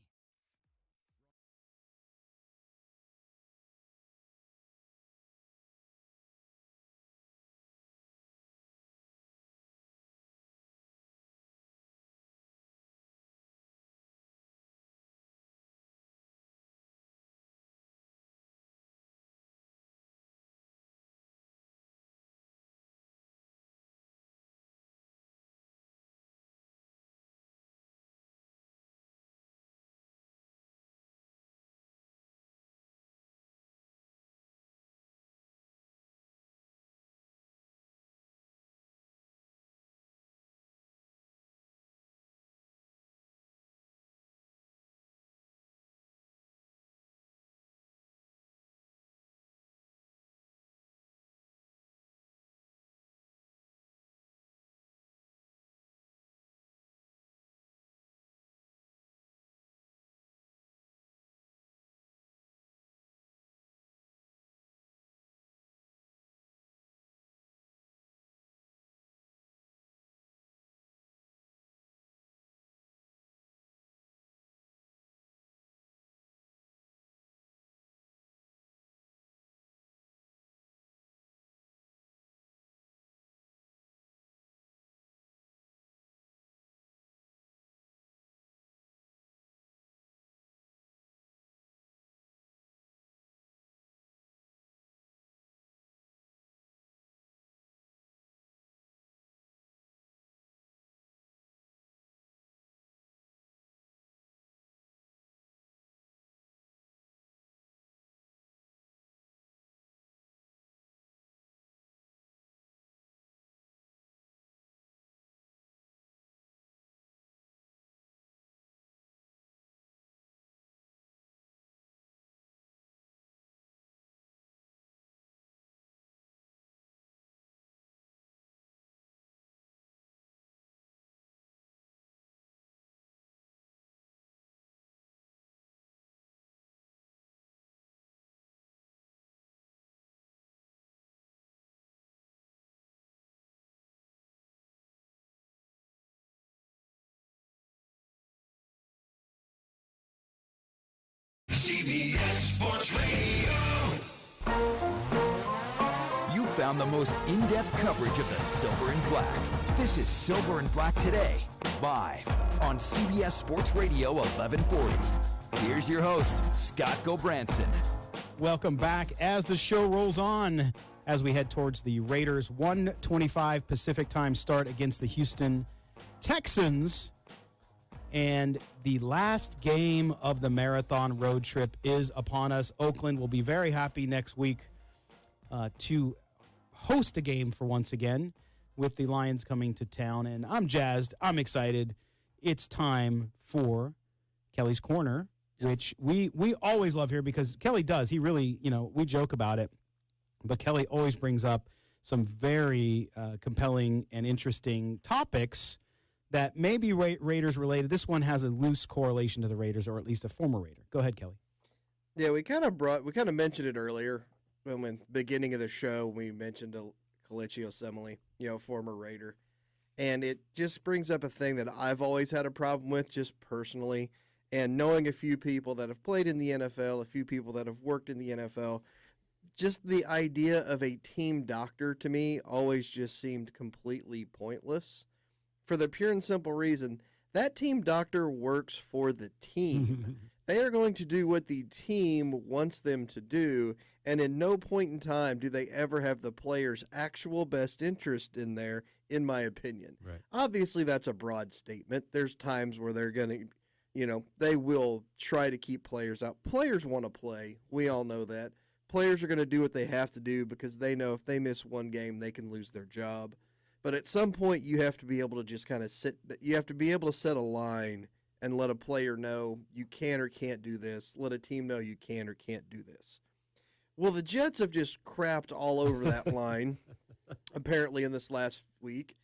CBS Sports Radio. You found the most in-depth coverage of the Silver and Black. This is Silver and Black Today, live on CBS Sports Radio 1140. Here's your host, Scott Gobranson. Welcome back as the show rolls on as we head towards the Raiders' 1:25 Pacific time start against the Houston Texans. And the last game of the marathon road trip is upon us. Oakland will be very happy next week to host a game for once again with the Lions coming to town. And I'm jazzed. I'm excited. It's time for Kelly's Corner, which we always love here because Kelly does. He really, we joke about it. But Kelly always brings up some very compelling and interesting topics that may be Raiders related. This one has a loose correlation to the Raiders, or at least a former Raider. Go ahead, Kelly. Yeah, we kind of mentioned it earlier when the beginning of the show. We mentioned Kelechi Osemele, former Raider, and it just brings up a thing that I've always had a problem with, just personally, and knowing a few people that have played in the NFL, a few people that have worked in the NFL. Just the idea of a team doctor to me always just seemed completely pointless. For the pure and simple reason, that team doctor works for the team. They are going to do what the team wants them to do, and in no point in time do they ever have the player's actual best interest in there, in my opinion. Right. Obviously, that's a broad statement. There's times where they're going to, they will try to keep players out. Players want to play. We all know that. Players are going to do what they have to do because they know if they miss one game, they can lose their job. But at some point, you have to be able to just kind of you have to be able to set a line and let a player know you can or can't do this. Let a team know you can or can't do this. Well, the Jets have just crapped all over that line, apparently, in this last week.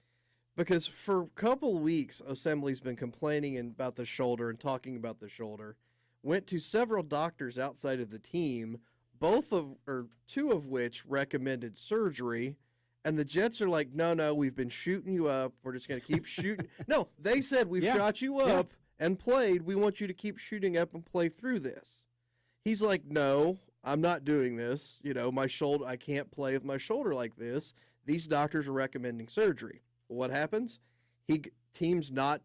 Because for a couple weeks, Assembly's been complaining about the shoulder and talking about the shoulder. Went to several doctors outside of the team, two of which recommended surgery. And the Jets are like, no, we've been shooting you up. We're just going to keep shooting. No, they said we've shot you up and played. We want you to keep shooting up and play through this. He's like, no, I'm not doing this. My shoulder, I can't play with my shoulder like this. These doctors are recommending surgery. What happens? Team's not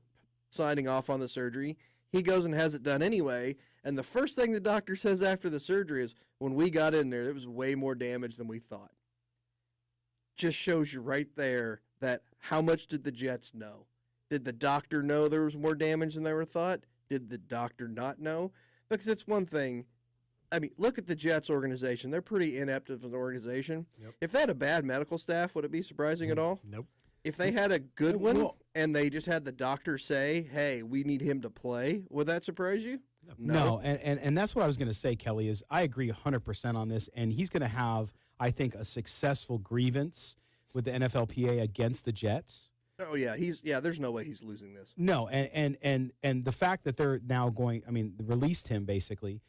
signing off on the surgery. He goes and has it done anyway. And the first thing the doctor says after the surgery is, when we got in there, it was way more damage than we thought. Just shows you right there that how much did the Jets know? Did the doctor know there was more damage than they were thought? Did the doctor not know? Because it's one thing. I mean, look at the Jets organization. They're pretty inept of an organization. Yep. If they had a bad medical staff, would it be surprising at all? Nope. If they had a good one and they just had the doctor say, hey, we need him to play, would that surprise you? No. And that's what I was going to say, Kelly, is I agree 100% on this. And he's going to have, I think, a successful grievance with the NFLPA against the Jets. Oh, yeah. There's no way he's losing this. No. And the fact that they're now released him basically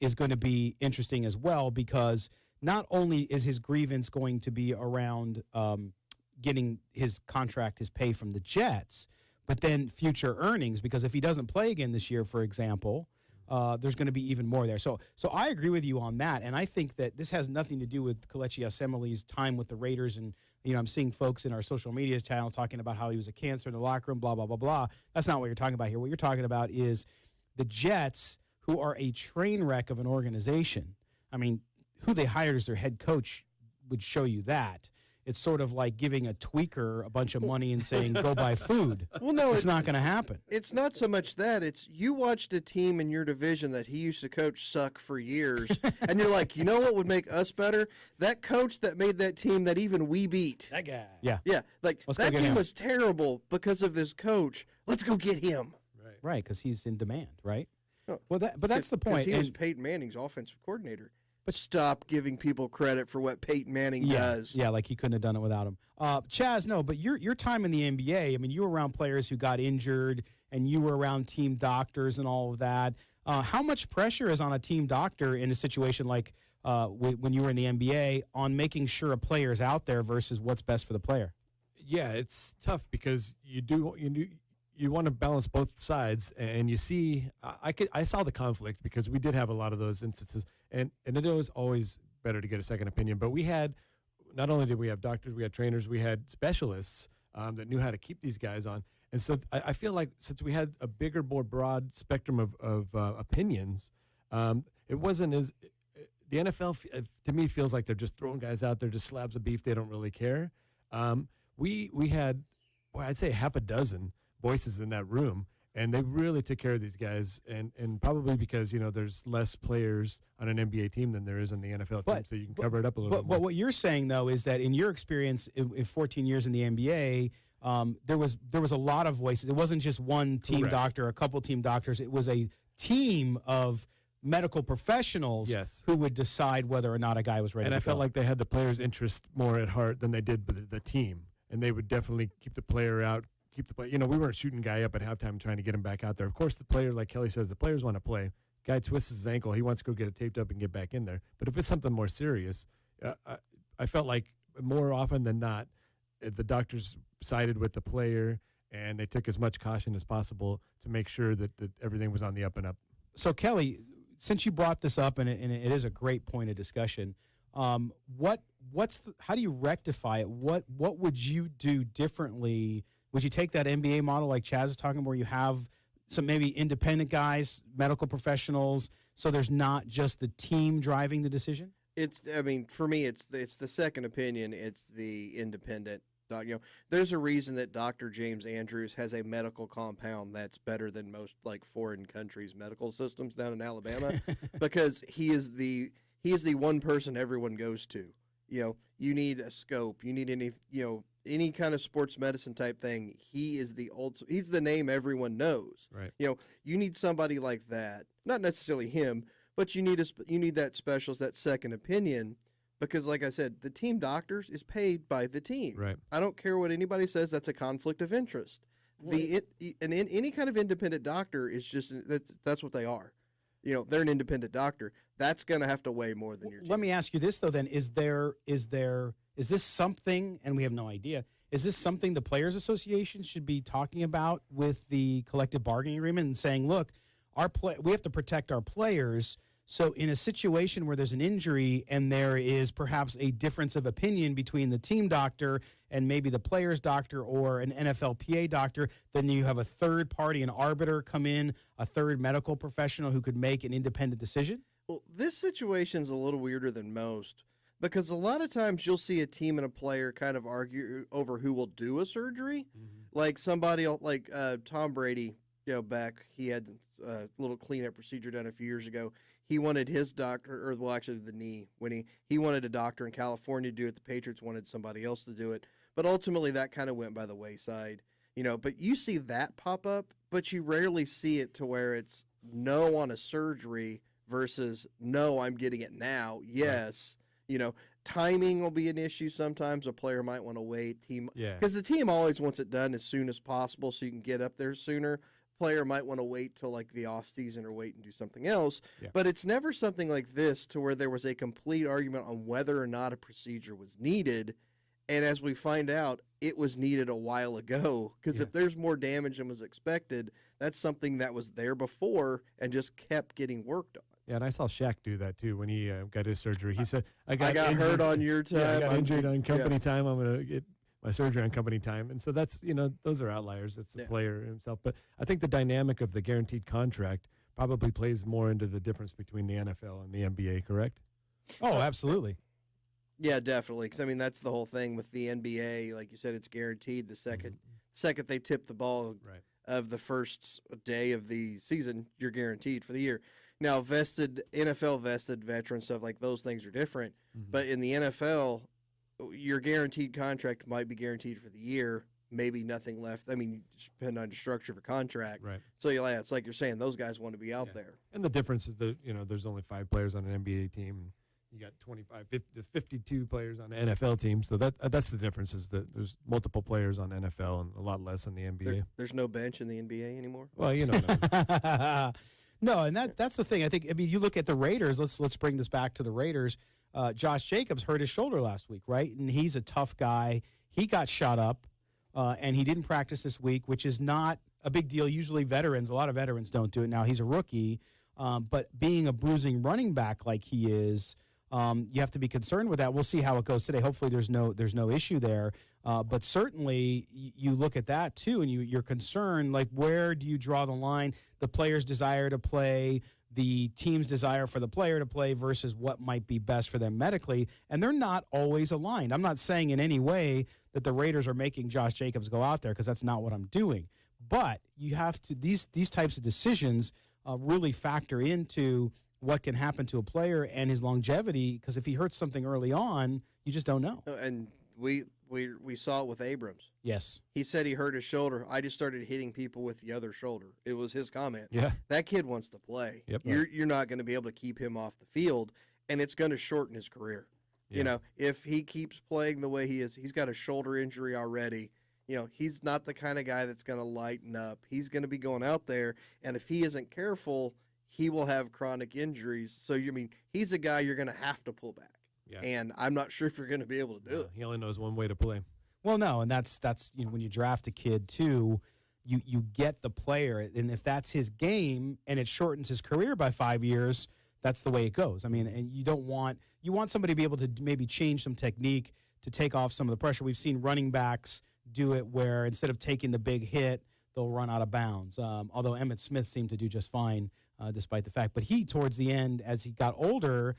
is going to be interesting as well, because not only is his grievance going to be around getting his contract, his pay from the Jets, but then future earnings, because if he doesn't play again this year, for example, there's going to be even more there. So I agree with you on that, and I think that this has nothing to do with Kelechi Osemele's time with the Raiders. And I'm seeing folks in our social media channel talking about how he was a cancer in the locker room, blah, blah, blah, blah. That's not what you're talking about here. What you're talking about is the Jets, who are a train wreck of an organization. I mean, who they hired as their head coach would show you that. It's sort of like giving a tweaker a bunch of money and saying, go buy food. Well, no, it's not going to happen. It's not so much that. It's you watched a team in your division that he used to coach suck for years, and you're like, you know what would make us better? That coach that made that team that even we beat. That guy. Yeah. Yeah. Like, that team was terrible because of this coach. Let's go get him. Right, because he's in demand, right? No. Well, but that's the point. He was Peyton Manning's offensive coordinator. But stop giving people credit for what Peyton Manning does. Yeah, like he couldn't have done it without him. Chaz, no, but your time in the NBA, I mean, you were around players who got injured, and you were around team doctors and all of that. How much pressure is on a team doctor in a situation like when you were in the NBA on making sure a player is out there versus what's best for the player? Yeah, it's tough because you want to balance both sides, and you see, I saw the conflict because we did have a lot of those instances, and it was always better to get a second opinion. But we had, not only did we have doctors, we had trainers, we had specialists that knew how to keep these guys on. And so I feel like since we had a bigger, more broad spectrum of opinions, it wasn't as the NFL to me feels like they're just throwing guys out there, just slabs of beef. They don't really care. We had, I'd say half a dozen voices in that room, and they really took care of these guys, and probably because there's less players on an NBA team than there is on the NFL team, so you can cover it up a little bit more. But what you're saying though is that in your experience in 14 years in the NBA, there was a lot of voices. It wasn't just one team doctor, a couple team doctors. It was a team of medical professionals who would decide whether or not a guy was ready. And I felt like they had the player's interest more at heart than they did the team, and they would definitely keep the player out. Keep the play. We weren't shooting guy up at halftime trying to get him back out there. Of course, the player, like Kelly says, the players want to play. Guy twists his ankle. He wants to go get it taped up and get back in there. But if it's something more serious, I felt like more often than not, the doctors sided with the player, and they took as much caution as possible to make sure that everything was on the up and up. So, Kelly, since you brought this up, and it is a great point of discussion, how do you rectify it? What would you do differently? Would you take that NBA model like Chaz is talking, where you have some maybe independent guys, medical professionals, so there's not just the team driving the decision? For me, it's the second opinion. It's the independent. There's a reason that Dr. James Andrews has a medical compound that's better than most like foreign countries' medical systems down in Alabama, because he is the one person everyone goes to. You need a scope, you need any kind of sports medicine type thing. He is he's the name everyone knows. Right. You need somebody like that, not necessarily him, but you need that specialist, that second opinion. Because, like I said, the team doctors is paid by the team. Right. I don't care what anybody says. That's a conflict of interest. Any kind of independent doctor is just that's what they are. They're an independent doctor. That's going to have to weigh more than your team. Let me ask you this though. Then is this something? And we have no idea. Is this something the Players Association should be talking about with the collective bargaining agreement and saying, look, we have to protect our players. So in a situation where there's an injury and there is perhaps a difference of opinion between the team doctor and maybe the player's doctor or an NFLPA doctor, then you have a third party, an arbiter come in, a third medical professional who could make an independent decision? Well, this situation's a little weirder than most because a lot of times you'll see a team and a player kind of argue over who will do a surgery. Mm-hmm. Like somebody like Tom Brady, back, he had a little cleanup procedure done a few years ago. He wanted his doctor, actually the knee, when he wanted a doctor in California to do it. The Patriots wanted somebody else to do it. But ultimately that kind of went by the wayside. But you see that pop up, but you rarely see it to where it's no on a surgery versus no, I'm getting it now. Yes. Right. Timing will be an issue sometimes. A player might want to wait. Because the team always wants it done as soon as possible so you can get up there sooner. Player might want to wait till like the off season or wait and do something else. Yeah. But it's never something like this to where there was a complete argument on whether or not a procedure was needed. And as we find out, it was needed a while ago because if there's more damage than was expected, that's something that was there before and just kept getting worked on. Yeah, and I saw Shaq do that too when he got his surgery. He said, I got hurt on your time. Yeah, I got injured on company time. I'm going to get my surgery on company time. And so that's, those are outliers. It's the player himself. But I think the dynamic of the guaranteed contract probably plays more into the difference between the NFL and the NBA, correct? Oh, absolutely. Yeah, definitely. Because, that's the whole thing with the NBA. Like you said, it's guaranteed the second they tip the ball of the first day of the season, you're guaranteed for the year. Now, NFL vested veteran stuff, like those things are different. Mm-hmm. But in the NFL, your guaranteed contract might be guaranteed for the year, maybe nothing left. Depending on the structure of a contract. Right. So it's like you're saying, those guys want to be out there. And the difference is that, there's only 5 players on an NBA team. And you got 52 players on an NFL team. So that's the difference is that there's multiple players on NFL and a lot less on the NBA. There's no bench in the NBA anymore? Well, No, and that's the thing. I think, you look at the Raiders. Let's bring this back to the Raiders. Josh Jacobs hurt his shoulder last week, right? And he's a tough guy. He got shot up, and he didn't practice this week, which is not a big deal. Usually a lot of veterans don't do it. Now, he's a rookie, but being a bruising running back like he is, you have to be concerned with that. We'll see how it goes today. Hopefully there's no issue there. But certainly you look at that, too, and you're concerned, like, where do you draw the line? The player's desire to play, the team's desire for the player to play versus what might be best for them medically, and they're not always aligned. I'm not saying in any way that the Raiders are making Josh Jacobs go out there because that's not what I'm doing. But you have to these types of decisions really factor into what can happen to a player and his longevity, because if he hurts something early on, you just don't know. And we saw it with Abrams. Yes. He said he hurt his shoulder. I just started hitting people with the other shoulder. It was his comment. Yeah. That kid wants to play. Yep. You're not going to be able to keep him off the field, and it's going to shorten his career. Yeah. If he keeps playing the way he is, he's got a shoulder injury already. He's not the kind of guy that's going to lighten up. He's going to be going out there, and if he isn't careful, he will have chronic injuries. So, he's a guy you're going to have to pull back. Yeah. And I'm not sure if you're going to be able to do it. He only knows one way to play. Well, no, and that's when you draft a kid too, you get the player, and if that's his game and it shortens his career by 5 years, that's the way it goes. And you want somebody to be able to maybe change some technique to take off some of the pressure. We've seen running backs do it where instead of taking the big hit, they'll run out of bounds. Although Emmitt Smith seemed to do just fine despite the fact, but he towards the end as he got older,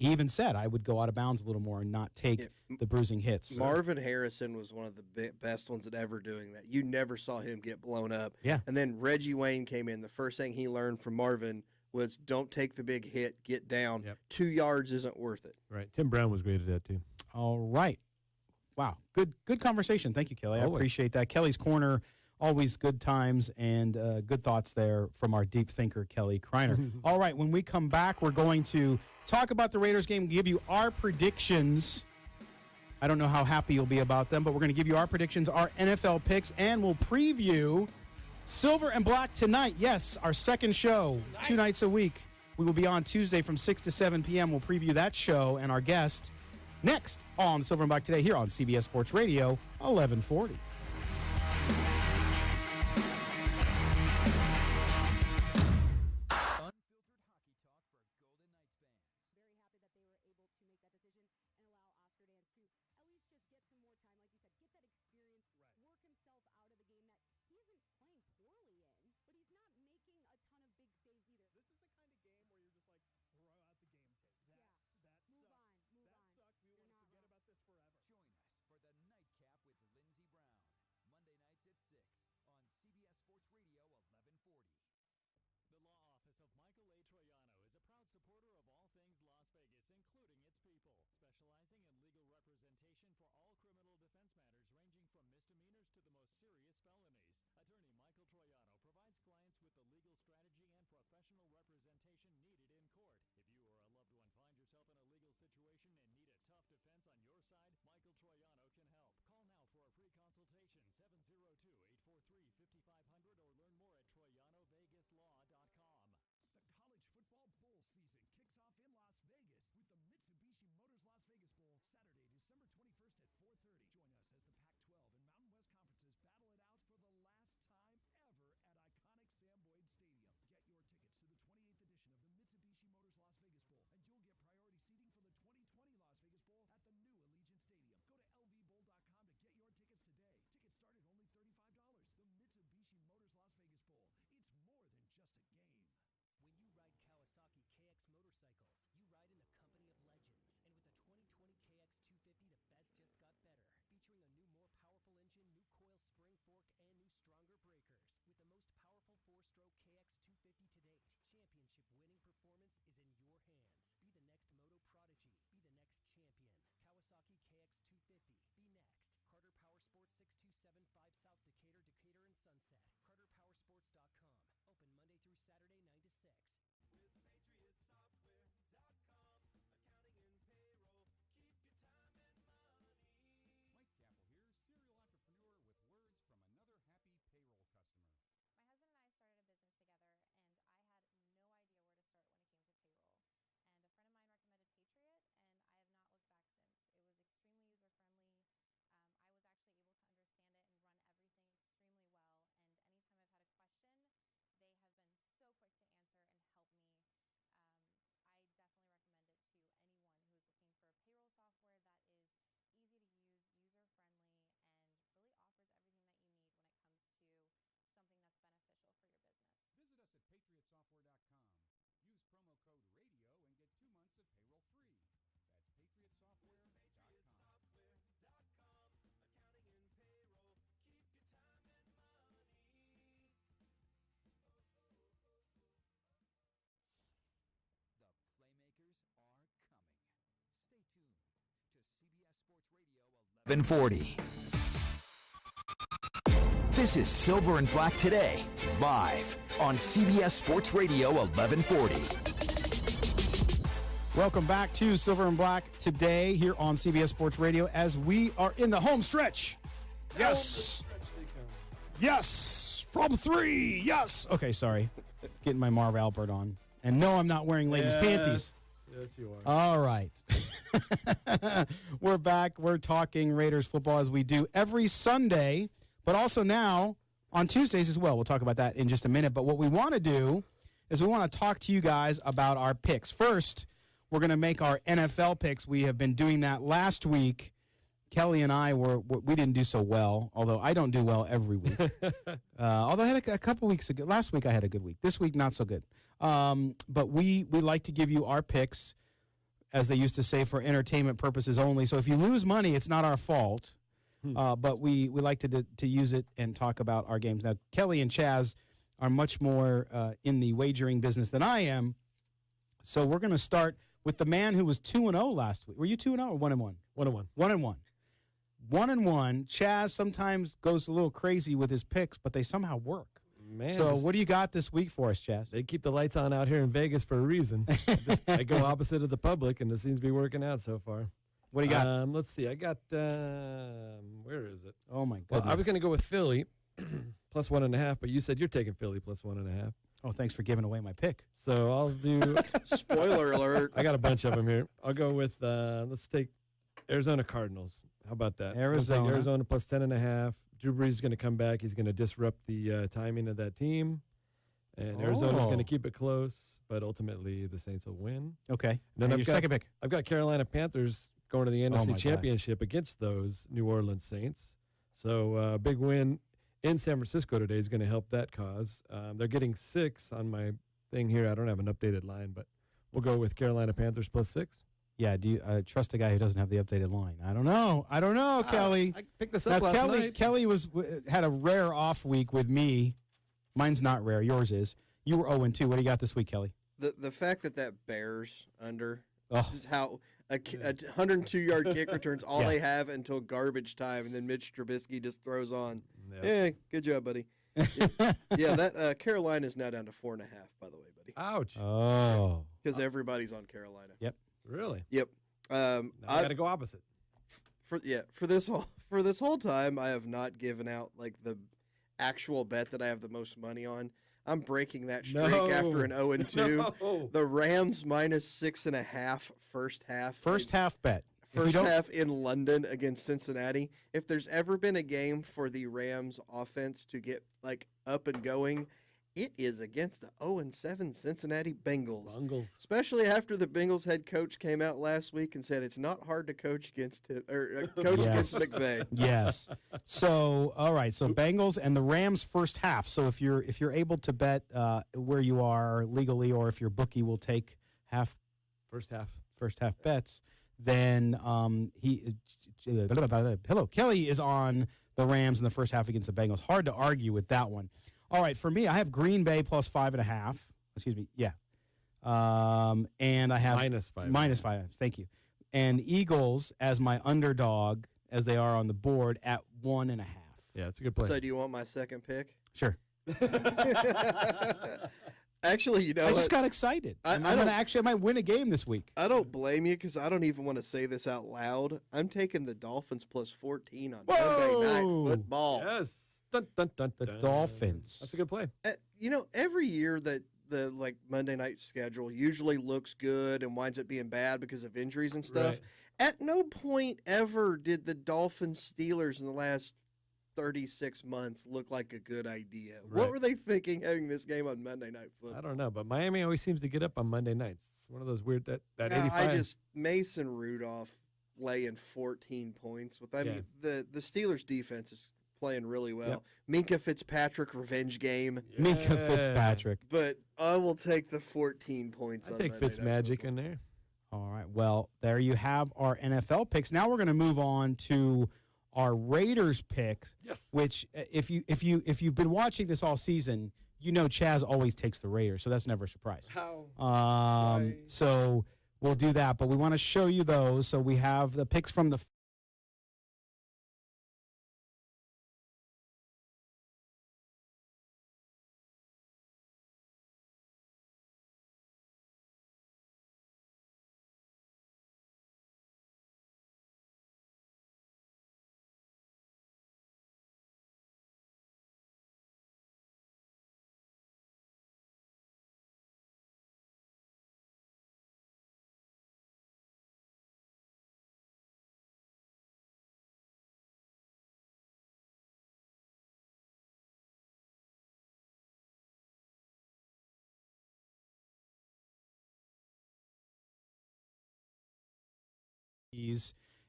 he even said, I would go out of bounds a little more and not take the bruising hits. Marvin Harrison was one of the best ones at ever doing that. You never saw him get blown up. Yeah. And then Reggie Wayne came in. The first thing he learned from Marvin was don't take the big hit, get down. 2 yards isn't worth it. Right. Tim Brown was great at that, too. All right. Wow. Good conversation. Thank you, Kelly. I appreciate that. Kelly's Corner, always good times and good thoughts there from our deep thinker, Kelly Kreiner. All right. When we come back, we're going to talk about the Raiders game, give you our predictions. I don't know how happy you'll be about them, but we're going to give you our predictions, our NFL picks, and we'll preview Silver and Black tonight. Yes, our second show, 2 nights a week. We will be on Tuesday from 6 to 7 p.m. We'll preview that show and our guest next on Silver and Black Today here on CBS Sports Radio 1140. This is Silver and Black Today, live on CBS Sports Radio 1140. Welcome back to Silver and Black Today here on CBS Sports Radio as we are in the home stretch. Yes. Yes. From 3. Yes. Okay, sorry. Getting my Marv Albert on. And no, I'm not wearing ladies' panties. Yes, you are. All right. We're back. We're talking Raiders football as we do every Sunday, but also now on Tuesdays as well. We'll talk about that in just a minute. But what we want to do is we want to talk to you guys about our picks. First, we're going to make our NFL picks. We have been doing that last week. Kelly and I we didn't do so well, although I don't do well every week. Although I had a couple weeks ago. Last week I had a good week. This week, not so good. But we like to give you our picks as they used to say, for entertainment purposes only. So if you lose money, it's not our fault. But we like to use it and talk about our games. Now, Kelly and Chaz are much more in the wagering business than I am. So we're going to start with the man who was 2-0 last week. Were you 2-0 or 1-1? 1-1. 1-1. 1-1. Chaz sometimes goes a little crazy with his picks, but they somehow work. Man, so what do you got this week for us, Chaz? They keep the lights on out here in Vegas for a reason. I go opposite of the public, and it seems to be working out so far. What do you got? Let's see. I got, where is it? Oh, my goodness. Well, I was going to go with Philly plus 1.5, but you said you're taking Philly plus 1.5. Oh, thanks for giving away my pick. So I'll do. Spoiler alert. I got a bunch of them here. I'll go with, let's take Arizona Cardinals. How about that? Arizona. Arizona plus 10.5. Drew Brees is going to come back. He's going to disrupt the timing of that team. And Arizona's going to keep it close, but ultimately the Saints will win. Okay. Then And your second pick. I've got Carolina Panthers going to the NFC my Championship against those New Orleans Saints. So big win in San Francisco today is going to help that cause. They're getting 6 on my thing here. I don't have an updated line, but we'll go with Carolina Panthers plus 6. Yeah, do you trust a guy who doesn't have the updated line? I don't know, Kelly. I picked this up last night. Kelly had a rare off week with me. Mine's not rare. Yours is. You were 0-2. What do you got this week, Kelly? The fact that Bears under is how a 102-yard kick returns all they have until garbage time, and then Mitch Trubisky just throws on. Yep. Yeah, good job, buddy. Yeah, that Carolina is now down to 4.5, by the way, buddy. Ouch. Oh. Because everybody's on Carolina. Yep. Really? Yep. I got to go opposite. For this whole time, I have not given out like the actual bet that I have the most money on. I'm breaking that streak after an 0-2. No. The Rams minus 6.5 first half. First half bet. First half in London against Cincinnati. If there's ever been a game for the Rams offense to get like up and going, it is against the 0-7 Cincinnati Bengals. Especially after the Bengals head coach came out last week and said it's not hard to coach against against McVay. Yes. So all right. So Bengals and the Rams first half. So if you're able to bet where you are legally, or if your bookie will take first half bets, then Kelly is on the Rams in the first half against the Bengals. Hard to argue with that one. All right, for me, I have Green Bay plus 5.5. Excuse me, yeah. And I have minus 5. Minus 5. Thank you. And Eagles as my underdog, as they are on the board, at 1.5. Yeah, it's a good play. So do you want my second pick? Sure. Actually, you know, I just got excited. I might win a game this week. I don't blame you because I don't even want to say this out loud. I'm taking the Dolphins plus 14 on Monday Night Football. Yes. Dun, dun, dun, The dun. Dolphins. That's a good play. You know, every year that the Monday night schedule usually looks good and winds up being bad because of injuries and stuff. Right. At no point ever did the Dolphins Steelers in the last 36 months look like a good idea. Right. What were they thinking having this game on Monday Night Football? I don't know, but Miami always seems to get up on Monday nights. It's one of those weird that 85. Mason Rudolph laying 14 points with. I mean, the Steelers defense is playing really well. Yep. Minka Fitzpatrick revenge game. Yeah. Minka Fitzpatrick. But I will take the 14 points. I on take Monday Night Fitzmagic Football. in there. All right. Well, there you have our NFL picks. Now we're going to move on to our Raiders picks. Yes. Which, if you've been watching this all season, you know Chaz always takes the Raiders, so that's never a surprise. How? So we'll do that, but we want to show you those. So we have the picks from the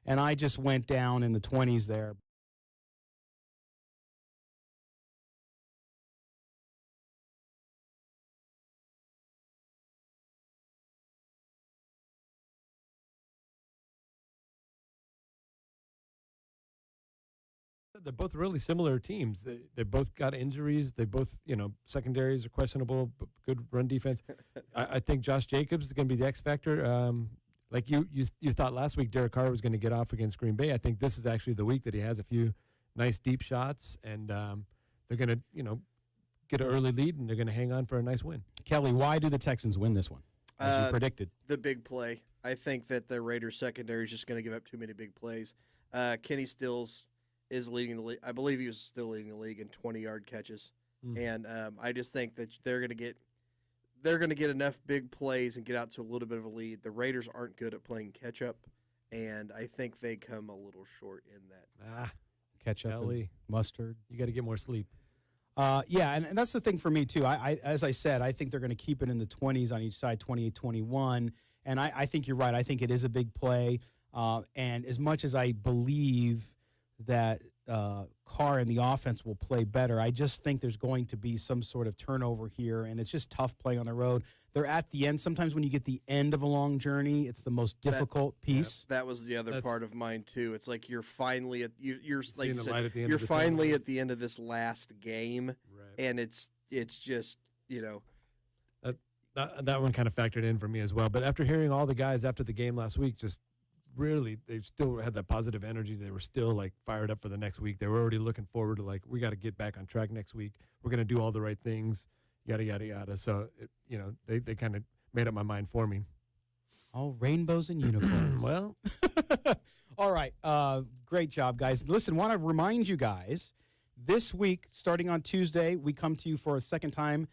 and I just went down in the 20s there. They're both really similar teams. They both got injuries. They both, secondaries are questionable, but good run defense. I think Josh Jacobs is going to be the X factor. Like you thought last week Derek Carr was going to get off against Green Bay. I think this is actually the week that he has a few nice deep shots, and they're going to, get an early lead, and they're going to hang on for a nice win. Kelly, why do the Texans win this one, as you predicted? The big play. I think that the Raiders secondary is just going to give up too many big plays. Kenny Stills is leading the league. I believe he was still leading the league in 20-yard catches, and I just think that they're going to get enough big plays and get out to a little bit of a lead. The Raiders aren't good at playing catch up, and I think they come a little short in that. Ketchup, and mustard. You got to get more sleep. And that's the thing for me, too. As I said, I think they're going to keep it in the 20s on each side, 28-21. And I think you're right. I think it is a big play. And as much as I believe that Carr and the offense will play better, I just think there's going to be some sort of turnover here. And it's just tough playing on the road. They're at the end. Sometimes when you get the end of a long journey, it's the most difficult piece. That was the other part of mine too. It's like you're finally at you're like you said, at the end you're of the finally tunnel. at the end of this last game, and it's just that one kind of factored in for me as well. But after hearing all the guys after the game last week, just really they still had that positive energy. They were still like fired up for the next week. They were already looking forward to we got to get back on track next week. We're going to do all the right things. Yada, yada, yada. So, they kind of made up my mind for me. All rainbows and unicorns. Well. All right. Great job, guys. Listen, want to remind you guys, this week, starting on Tuesday, we come to you for a second time.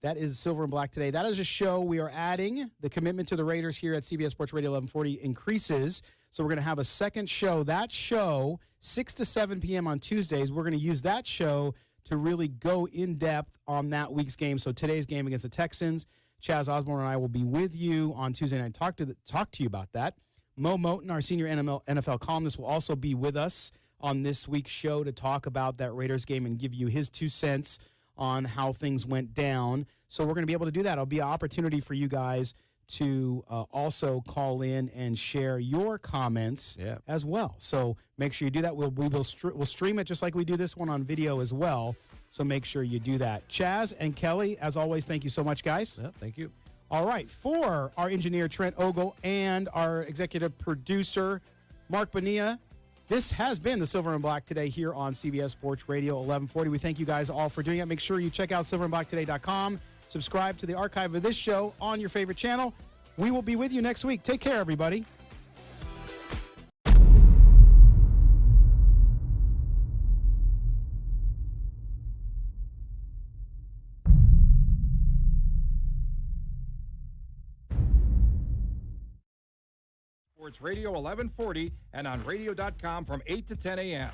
That is Silver and Black Today. That is a show we are adding. The commitment to the Raiders here at CBS Sports Radio 1140 increases. So we're going to have a second show. That show, 6 to 7 p.m. on Tuesdays, we're going to use that show to really go in depth on that week's game. So today's game against the Texans, Chaz Osborne and I will be with you on Tuesday night. Talk to you about that. Mo Moten, our senior NFL columnist, will also be with us on this week's show to talk about that Raiders game and give you his 2 cents on how things went down. So we're going to be able to do that. It'll be an opportunity for you guys to also call in and share your comments as well. So make sure you do that. We'll stream it just like we do this one on video as well. So make sure you do that. Chaz and Kelly, as always, thank you so much, guys. Yeah, thank you. All right, for our engineer, Trent Ogle, and our executive producer, Mark Bonilla, this has been the Silver and Black Today here on CBS Sports Radio 1140. We thank you guys all for doing it. Make sure you check out silverandblacktoday.com. Subscribe to the archive of this show on your favorite channel. We will be with you next week. Take care, everybody. Sports Radio 1140 and on radio.com from 8 to 10 a.m.